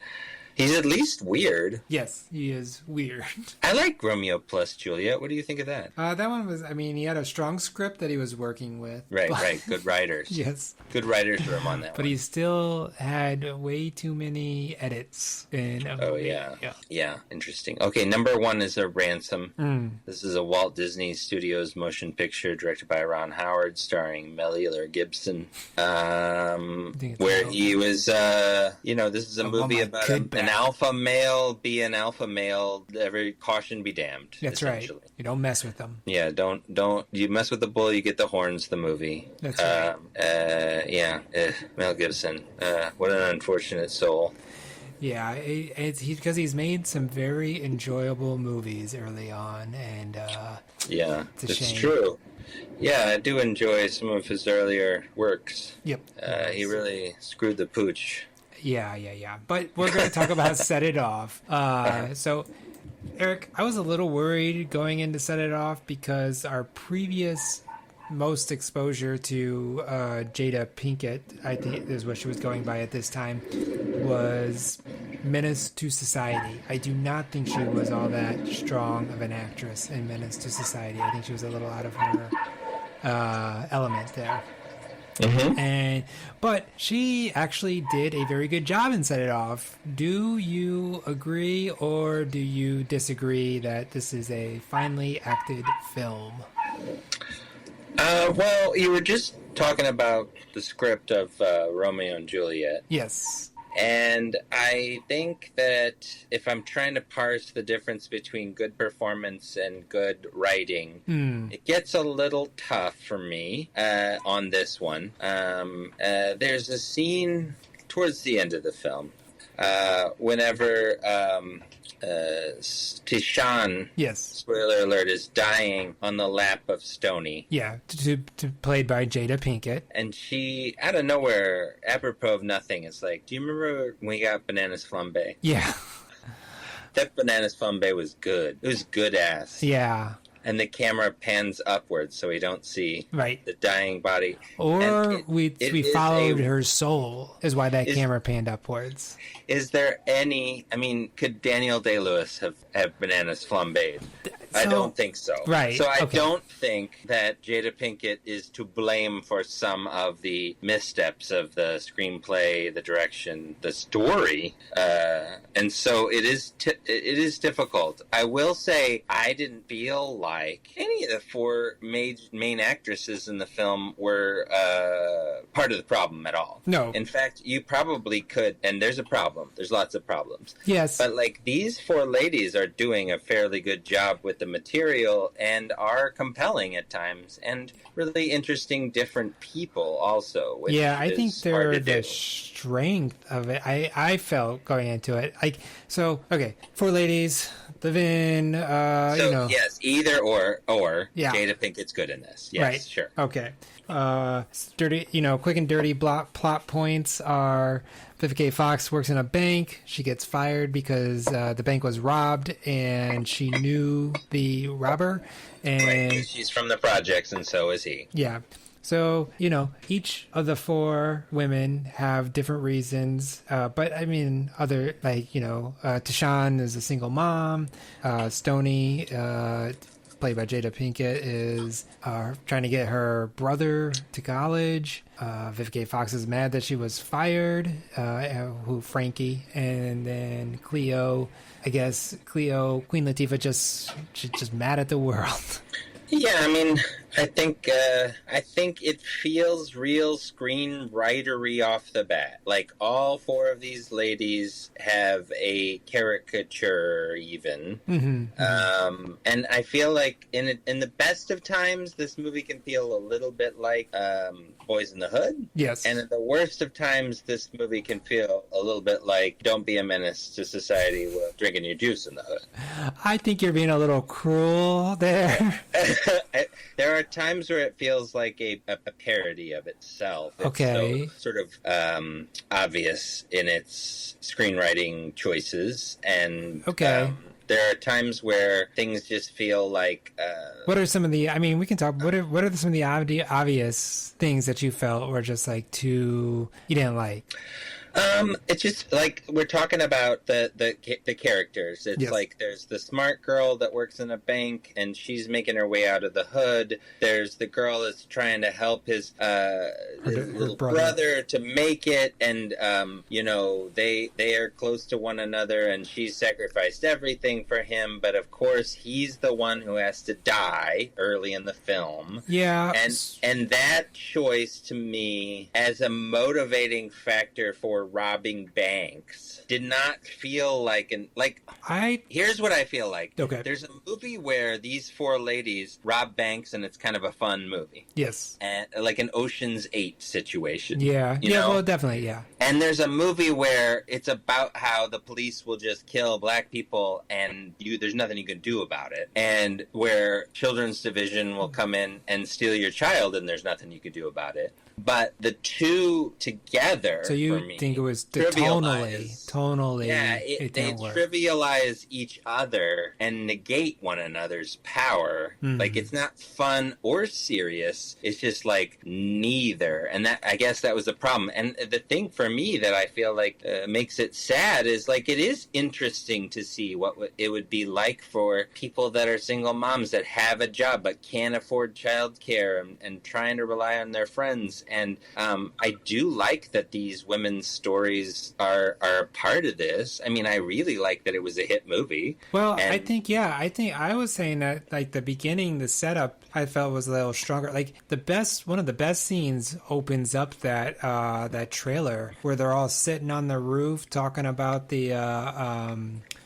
He's at least weird. Yes, he is weird. I like Romeo plus Juliet. What do you think of that? That one was, he had a strong script that he was working with. Right. Good writers. Yes. Good writers for him on that But one. he still had way too many edits in a movie. Yeah, interesting. Okay, number 1 is A Ransom. This is a Walt Disney Studios motion picture directed by Ron Howard, starring Mel Gibson, where he was, this is a movie about an alpha male, be an alpha male, every caution be damned. That's right. You don't mess with them. Yeah, don't, you mess with the bull, you get the horns, the movie. That's right. Mel Gibson, what an unfortunate soul. Yeah, it's because he's made some very enjoyable movies early on, and it's shame. True. Yeah, I do enjoy some of his earlier works. Yep. He really screwed the pooch. Yeah. But we're going to talk about Set It Off. So, Eric, I was a little worried going into Set It Off because our previous most exposure to Jada Pinkett, I think is what she was going by at this time, was Menace to Society. I do not think she was all that strong of an actress in Menace to Society. I think she was a little out of her element there. But she actually did a very good job in Set It Off. Do you agree or do you disagree that this is a finely acted film? Well, you were just talking about the script of Romeo and Juliet. Yes. And I think that if I'm trying to parse the difference between good performance and good writing, it gets a little tough for me on this one. There's a scene towards the end of the film whenever Tishan, Yes. spoiler alert, is dying on the lap of Stoney. Yeah, played by Jada Pinkett. And she, out of nowhere, apropos of nothing, is like, do you remember when we got Bananas Flambe? Yeah. That Bananas Flambe was good. It was good ass. Yeah. And the camera pans upwards so we don't see the dying body. Or we followed her soul, is why that Is- camera panned upwards. Is there any, I mean, could Daniel Day-Lewis have Bananas Flambéed? I don't think so. Right. So I okay. don't think that Jada Pinkett is to blame for some of the missteps of the screenplay, the direction, the story. And so it is difficult. I will say I didn't feel like any of the four main actresses in the film were part of the problem at all. No. In fact, you probably could, and there's a problem. There's lots of problems. Yes. But like these four ladies are doing a fairly good job with the material and are compelling at times and really interesting different people also. Which I think is hard they're to the do. strength of it. I felt going into it. Four ladies, live in, So yes, either or Yeah. Jada Pinkett's good in this. Yes, right. sure. Okay. Dirty, quick and dirty plot points are Vivica Fox works in a bank. She gets fired because the bank was robbed and she knew the robber. And Right. She's from the projects and so is he. yeah. So, each of the four women have different reasons. But I mean, Tashawn is a single mom. Stoney, played by Jada Pinkett, is trying to get her brother to college. Vivica Fox is mad that she was fired, Frankie. And then Cleo, Queen Latifah, she's just mad at the world. Yeah, I mean, I think it feels real screenwritery off the bat. Like all four of these ladies have a caricature, even, and I feel like in the best of times, this movie can feel a little bit like Boys in the Hood. Yes, and at the worst of times, this movie can feel a little bit like Don't Be a Menace to Society while drinking your juice in the hood. I think you're being a little cruel there. There are times where it feels like a parody of itself. It's okay. so sort of obvious in its screenwriting choices. And there are times where things just feel like... what are some of the... I mean, we can talk... What are some of the obvious things that you felt were just like you didn't like? It's just like we're talking about the characters. It's like there's the smart girl that works in a bank and she's making her way out of the hood. There's the girl that's trying to help his little brother to make it, and they are close to one another, and she's sacrificed everything for him. But of course, he's the one who has to die early in the film. Yeah, and that choice to me as a motivating factor for robbing banks did not feel here's what I feel like. Okay. There's a movie where these four ladies rob banks and it's kind of a fun movie. Yes. And like an Ocean's 8 situation. Yeah. Well, definitely, yeah. And there's a movie where it's about how the police will just kill black people and there's nothing you can do about it. And where Children's Division will come in and steal your child and there's nothing you can do about it. But the two together, so you for me, think it was tonally, yeah, it they didn't work. trivialize each other and negate one another's power. Like it's not fun or serious. It's just like neither, and that I guess that was the problem. And the thing for me that I feel like makes it sad is like it is interesting to see what it would be like for people that are single moms that have a job but can't afford childcare and trying to rely on their friends. And I do like that these women's stories are a part of this. I mean, I really like that it was a hit movie. Well, and I think I was saying that like the beginning, the setup I felt was a little stronger. Like one of the best scenes opens up that trailer where they're all sitting on the roof talking about the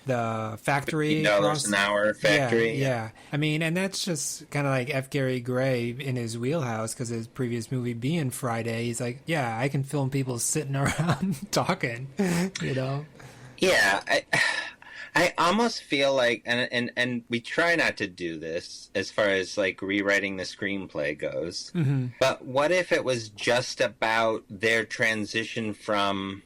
factory. $50 an hour factory. Yeah. I mean, and that's just kind of like F. Gary Gray in his wheelhouse because his previous movie being Friday. He's like, yeah, I can film people sitting around talking, you know? Yeah, I almost feel like, and we try not to do this as far as like rewriting the screenplay goes, but what if it was just about their transition from,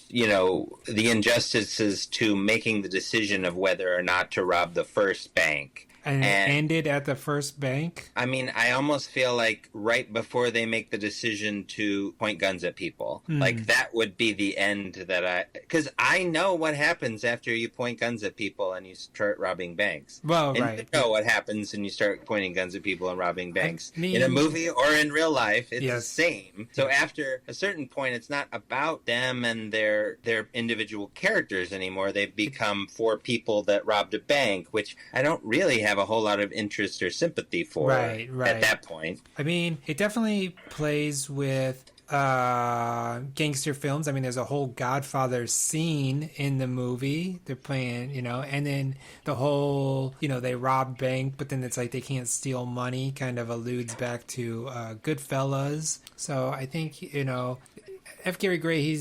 you know, the injustices to making the decision of whether or not to rob the first bank? And it ended at the first bank? I mean, I almost feel like right before they make the decision to point guns at people, like that would be the end because I know what happens after you point guns at people and you start robbing banks. Well, and right. You know what happens when you start pointing guns at people and robbing banks. I mean, in a movie or in real life, it's yes. the same. So after a certain point, it's not about them and their individual characters anymore. They've become four people that robbed a bank, which I don't really have a whole lot of interest or sympathy for right. at that point. I mean, it definitely plays with gangster films. I mean, there's a whole Godfather scene in the movie. They're playing, you know, and then the whole, you know, they rob bank, but then it's like they can't steal money kind of alludes back to Goodfellas. So I think, you know, F. Gary Gray,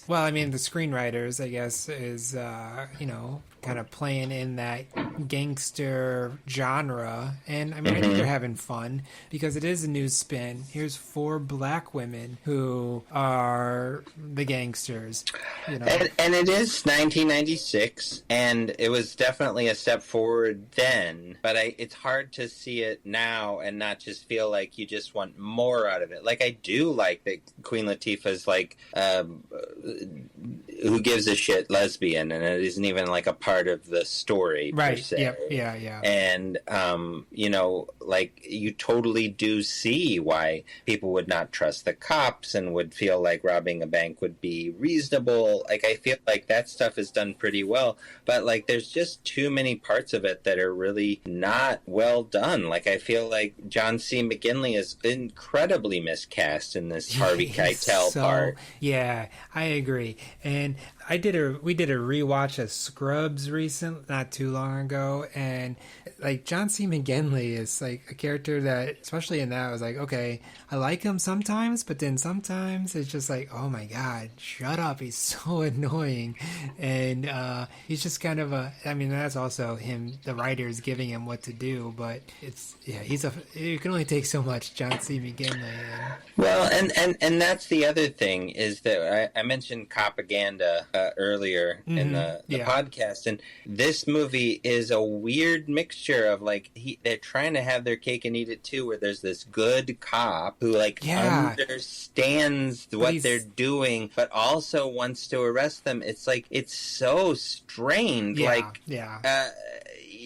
well, I mean, the screenwriters, I guess, is, you know, kind of playing in that gangster genre. And I mean, I think they're having fun because it is a new spin. Here's four black women who are the gangsters, you know. And it is 1996, and it was definitely a step forward then, but it's hard to see it now and not just feel like you just want more out of it. Like, I do like that Queen Latifah's like, who gives a shit lesbian, and it isn't even like a part of the story, right? Per se. Yep. Yeah. And you know, like, you totally do see why people would not trust the cops and would feel like robbing a bank would be reasonable. Like, I feel like that stuff is done pretty well, but like, there's just too many parts of it that are really not well done. Like, I feel like John C. McGinley is incredibly miscast in this Harvey Keitel part. Yeah, I agree. And we did a rewatch of Scrubs not too long ago, and like John C. McGinley is like a character that, especially in that, I was like, okay, I like him sometimes, but then sometimes it's just like, oh my god, shut up, he's so annoying. And he's just kind of I mean, that's also him, the writers giving him what to do, but you can only take so much John C. McGinley. Well, and that's the other thing, is that I mentioned propaganda earlier in the podcast, and this movie is a weird mixture of like, they're trying to have their cake and eat it too, where there's this good cop who like understands what they're doing, but also wants to arrest them. It's like, it's so strained.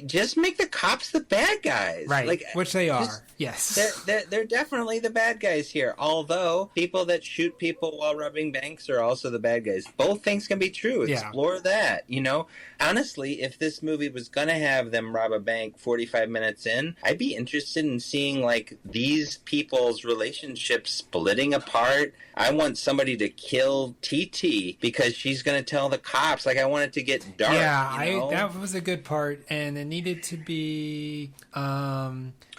Just make the cops the bad guys, right? Like, which they are. Yes, they're definitely the bad guys here. Although people that shoot people while robbing banks are also the bad guys. Both things can be true. Explore that. You know, honestly, if this movie was gonna have them rob a bank 45 minutes in, I'd be interested in seeing like these people's relationships splitting apart. I want somebody to kill TT because she's gonna tell the cops. Like, I want it to get dark. Yeah, you know? that was a good part, and it needed to be.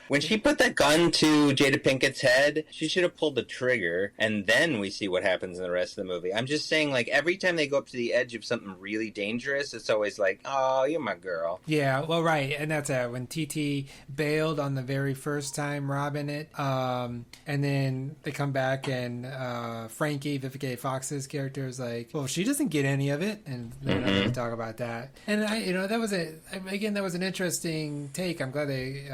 When she put that gun to Jada Pinkett's head, she should have pulled the trigger, and then we see what happens in the rest of the movie. I'm just saying, like, every time they go up to the edge of something really dangerous, it's always like, oh, you're my girl. Yeah, well, right, and that's when TT bailed on the very first time robbing it, and then they come back, and Frankie, Vivica A. Fox's character, is like, well, she doesn't get any of it, and they're not going to talk about that. And, that was an interesting take. I'm glad they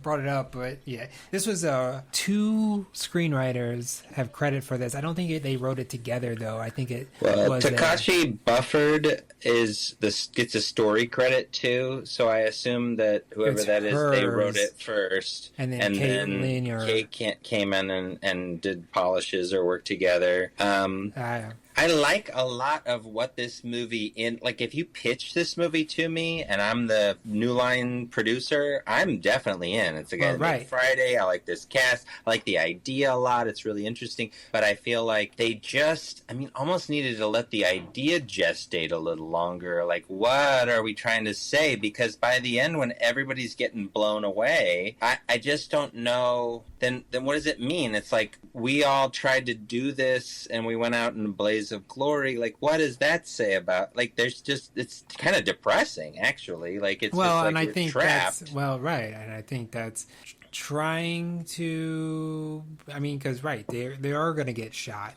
brought it up, but yeah, this was 2 screenwriters have credit for this. I don't think they wrote it together though. I think it was Takashi Bufford gets a story credit too, so I assume that whoever that is, they wrote it first, and then Kate came in and did polishes or work together. I like a lot of what this movie if you pitch this movie to me and I'm the New Line producer, I'm definitely in. It's Friday. I like this cast. I like the idea a lot. It's really interesting. But I feel like they almost needed to let the idea gestate a little longer. Like, what are we trying to say? Because by the end, when everybody's getting blown away, I just don't know. Then what does it mean? It's like we all tried to do this and we went out in a blaze of glory. Like, what does that say about? Like, it's kind of depressing, actually. Like, it's and I think trapped. And I think that's trying to. I mean, because they are going to get shot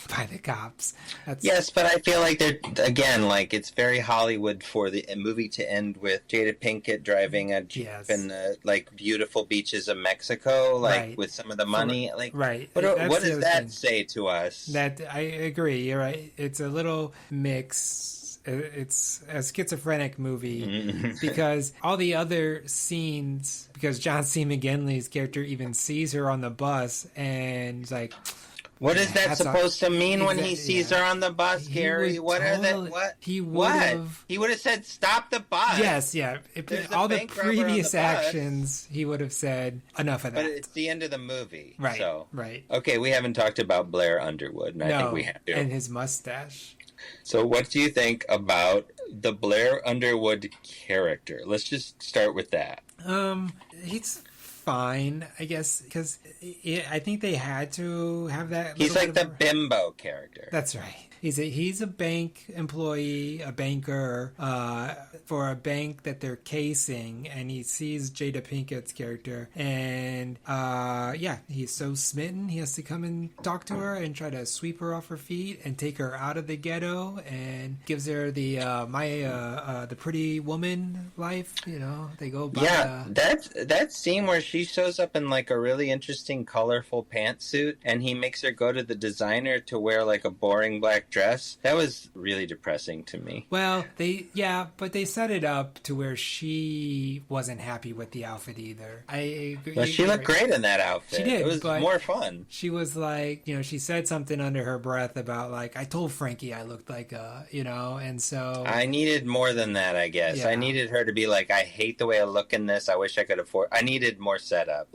by the cops. Yes, but I feel like they're again it's very Hollywood for the movie to end with Jada Pinkett driving a jeep in the beautiful beaches of Mexico, with some of the money. What does that say to us? That I agree. You're right. It's a little mix. It's a schizophrenic movie because all the other scenes, because John C. McGinley's character even sees her on the bus and he's like, what is that supposed to mean when he sees her on the bus, Gary? What? He would have said, stop the bus. Yes, yeah. All the previous actions, he would have said, enough of that. But it's the end of the movie. Right, so. right. Okay, we haven't talked about Blair Underwood, and I think we have to. And his mustache. So what do you think about the Blair Underwood character? Let's just start with that. He's fine, I guess, because I think they had to have that. He's like the bimbo character. That's right. He's a bank employee, a banker for a bank that they're casing, and he sees Jada Pinkett's character, and he's so smitten he has to come and talk to her and try to sweep her off her feet and take her out of the ghetto, and gives her the pretty woman life. They go by. Yeah, that scene where she shows up in a really interesting, colorful pantsuit, and he makes her go to the designer to wear a boring black dress. That was really depressing to me. Well, but they set it up to where she wasn't happy with the outfit either. Well, she looked great in that outfit. She did. It was more fun. She was she said something under her breath about I told Frankie I looked like and so I needed more than that, I guess. Yeah. I needed her to be I hate the way I look in this. I wish I could afford. I needed more setup.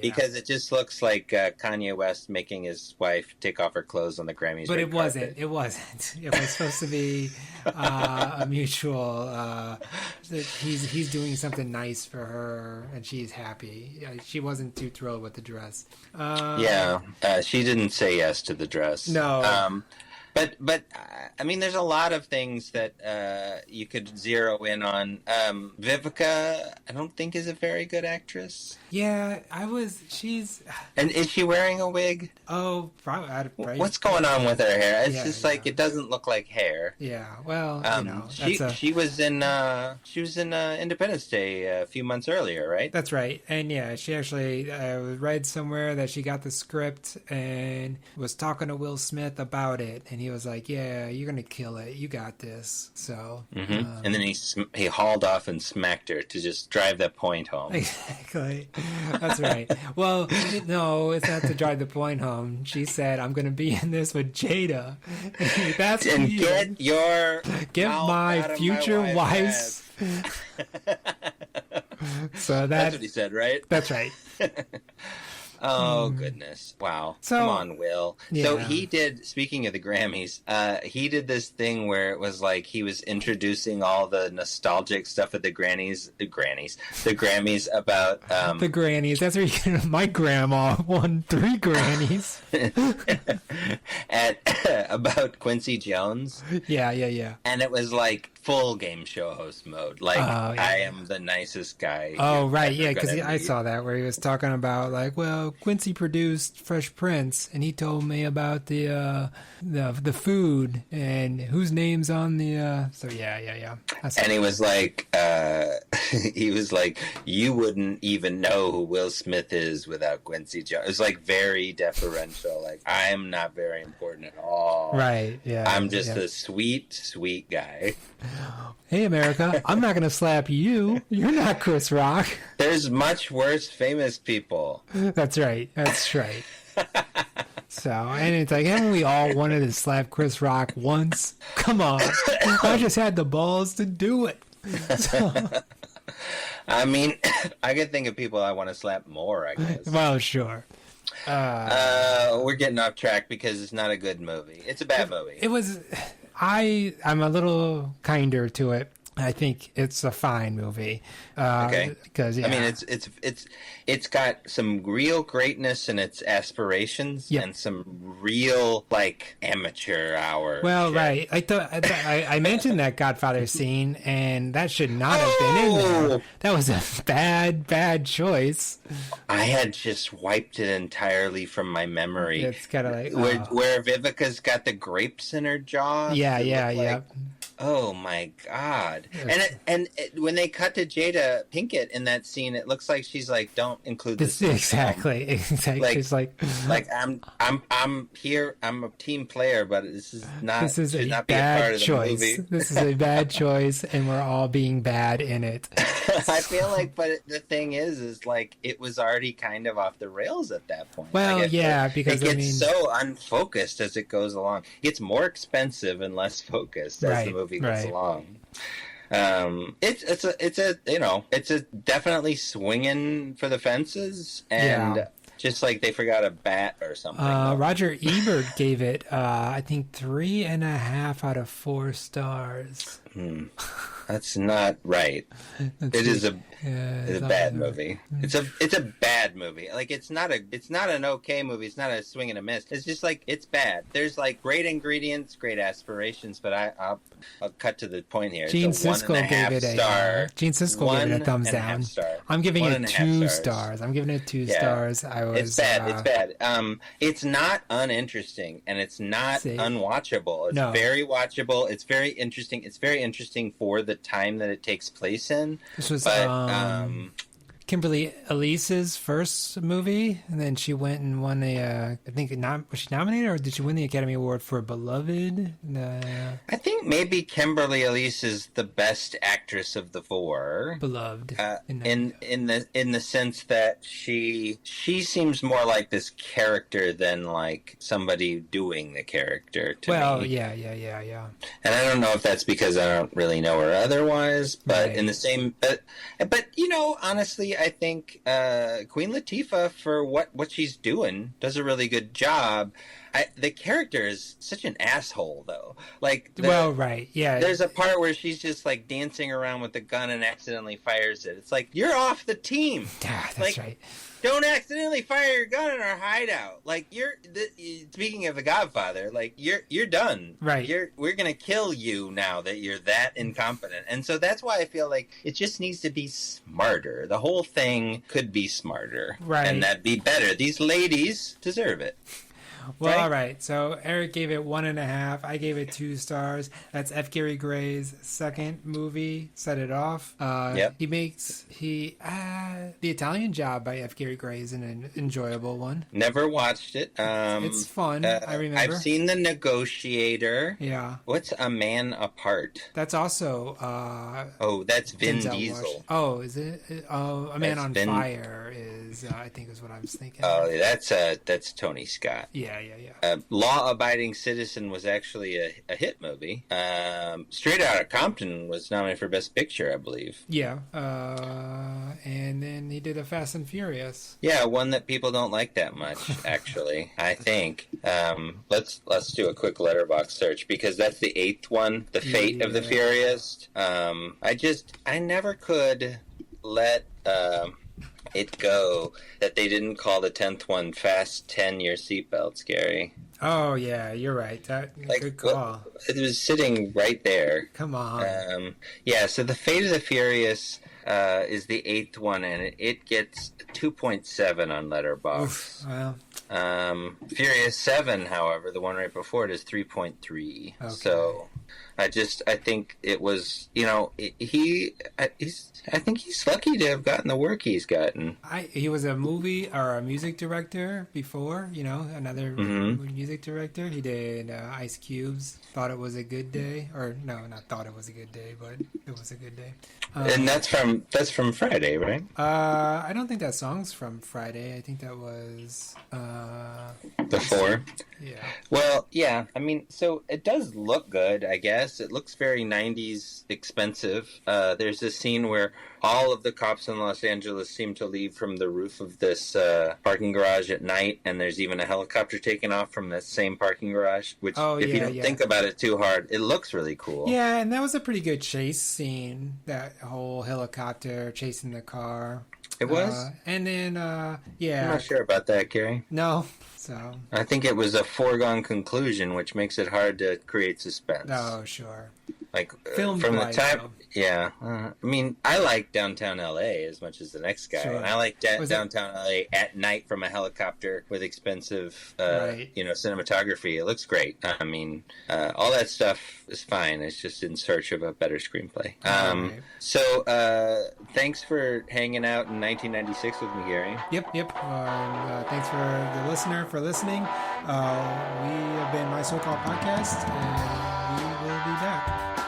Because it just looks like Kanye West making his wife take off her clothes on the Grammys. But it wasn't. It wasn't. It was supposed to be a mutual. He's doing something nice for her, and she's happy. She wasn't too thrilled with the dress. She didn't say yes to the dress. No. But I mean, there's a lot of things that you could zero in on. Vivica, I don't think is a very good actress. Yeah, she's... And is she wearing a wig? Oh, probably. What's going on with her hair? It's just it doesn't look like hair. Yeah, well, she was in Independence Day a few months earlier, right? That's right. And yeah, she actually read somewhere that she got the script and was talking to Will Smith about it, and he was like, "Yeah, you're gonna kill it. You got this." So, and then he hauled off and smacked her to just drive that point home. Exactly. That's right. Well, no, it's not to drive the point home. She said, "I'm going to be in this with Jada." That's and get my future wife's. So that's what he said, right? That's right. Oh, goodness. Wow. So, come on, Will. Yeah. So he did, speaking of the Grammys, he did this thing where it was he was introducing all the nostalgic stuff at the Grammys about... the Grannies. That's where you get my grandma won 3 Grannies. About Quincy Jones. Yeah. And it was full game show host mode. Like, I am the nicest guy. Oh, right. Yeah, because I saw that where he was talking about, like, well, Quincy produced Fresh Prince, and he told me about the food and whose name's on the... So, yeah. And he was like, you wouldn't even know who Will Smith is without Quincy Jones. It was, like, very deferential. Like, I am not very important at all. Right, yeah. I'm just a sweet, sweet guy. Hey, America, I'm not going to slap you. You're not Chris Rock. There's much worse famous people. That's right. So, and it's like, haven't we all wanted to slap Chris Rock once? Come on. I just had the balls to do it. So. I mean, I could think of people I want to slap more, I guess. Well, sure. We're getting off track because it's not a good movie. It's a bad movie. It was... I'm a little kinder to it. I think it's a fine movie. Okay. Because I mean, it's got some real greatness in its aspirations and some real like amateur hour. Well, shit. right. I mentioned that Godfather scene, and that should not have been in there. That was a bad choice. I had just wiped it entirely from my memory. It's kind of like where Vivica's got the grapes in her jaw. Yeah. Oh my God! And when they cut to Jada Pinkett in that scene, it looks like she's like, "Don't include this." Exactly. Like, it's like I'm here. I'm a team player, but this is not. This is should a not be a part bad of the choice. movie. This is a bad choice, and we're all being bad in it. I feel like, but the thing is like it was already kind of off the rails at that point. Well, because it gets so unfocused as it goes along. It gets more expensive and less focused as the movie goes along. It's a definitely swinging for the fences, and just like they forgot a bat or something. Roger Ebert gave it, I think 3.5 out of 4 stars. That's not right. It's a bad movie. It's a bad movie. Like it's not an okay movie. It's not a swing and a miss. It's just like it's bad. There's like great ingredients, great aspirations, but I'll cut to the point here. Gene Siskel gave it a thumbs down. I'm giving it 2 stars. I'm giving it 2 stars. It's bad. It's bad. It's not uninteresting, and it's not unwatchable. It's very watchable. It's very interesting. It's very interesting for the time that it takes place in. This was Kimberly Elise's first movie, and then she went and won was she nominated, or did she win the Academy Award for Beloved? I think maybe Kimberly Elise is the best actress of the 4. Beloved, in the sense that she seems more like this character than like somebody doing the character to me. Yeah. And I don't know if that's because I don't really know her otherwise, but in the same, but honestly, I think Queen Latifah, for what she's doing, does a really good job. The character is such an asshole, though. Like, there's a part where she's just like dancing around with the gun and accidentally fires it. It's like, you're off the team. That's right. Don't accidentally fire your gun in our hideout. Like, speaking of the Godfather, like you're done. Right. We're gonna kill you now that you're that incompetent. And so that's why I feel like it just needs to be smarter. The whole thing could be smarter, right? And that'd be better. These ladies deserve it. Well, all right. So Eric gave it 1.5. I gave it 2 stars. That's F. Gary Gray's second movie, Set It Off. He makes The Italian Job by F. Gary Gray is an enjoyable one. Never watched it. It's fun. I remember. I've seen The Negotiator. Yeah. What's A Man Apart? That's also. That's Vin Diesel. Oh, is it? A Man on Fire is. I think is what I was thinking. Oh, that's Tony Scott. Yeah. Law Abiding Citizen was actually a hit movie. Straight Outta Compton was nominated for Best Picture, I believe. Yeah. And then he did a Fast and Furious. Yeah, one that people don't like that much, actually, I think. Let's do a quick letterbox search, because that's the 8th one, The Fate of the Furious. I never could let it go that they didn't call the 10th one Fast 10 Your Seatbelts, Gary. Oh yeah, you're right. That Like, good call. it was sitting right there. Come on. Yeah, so the Fate of the Furious is the 8th one, and it gets 2.7 on Letterboxd. Oof, well, Furious 7, however, the one right before it is 3.3. Okay. So I think it was, I think he's lucky to have gotten the work he's gotten. he was a movie or a music director before, another music director. He did Ice Cube's Thought It Was a Good Day, or no, not Thought It Was a Good Day, but It Was a Good Day. And that's from Friday, right? I don't think that song's from Friday. I think that was Before. Yeah. Well, yeah. I mean, so it does look good, I guess. It looks very 90s expensive. There's this scene where all of the cops in Los Angeles seem to leave from the roof of this parking garage at night, and there's even a helicopter taking off from that same parking garage, which, if you don't think about it too hard, it looks really cool. Yeah, and that was a pretty good chase scene, that whole helicopter chasing the car. It was? And then, yeah. I'm not sure about that, Gary. No, so. I think it was a foregone conclusion, which makes it hard to create suspense. Oh, sure. Like, Film from the wise, time... though. Yeah. I mean, I like downtown LA as much as the next guy. Sure. And I like downtown LA at night from a helicopter with expensive, Right. cinematography. It looks great. I mean, all that stuff is fine. It's just in search of a better screenplay. Right. So, thanks for hanging out in 1996 with me, Gary. Yep. Thanks for the listener for listening. We have been My So-Called Podcast, and we will be back.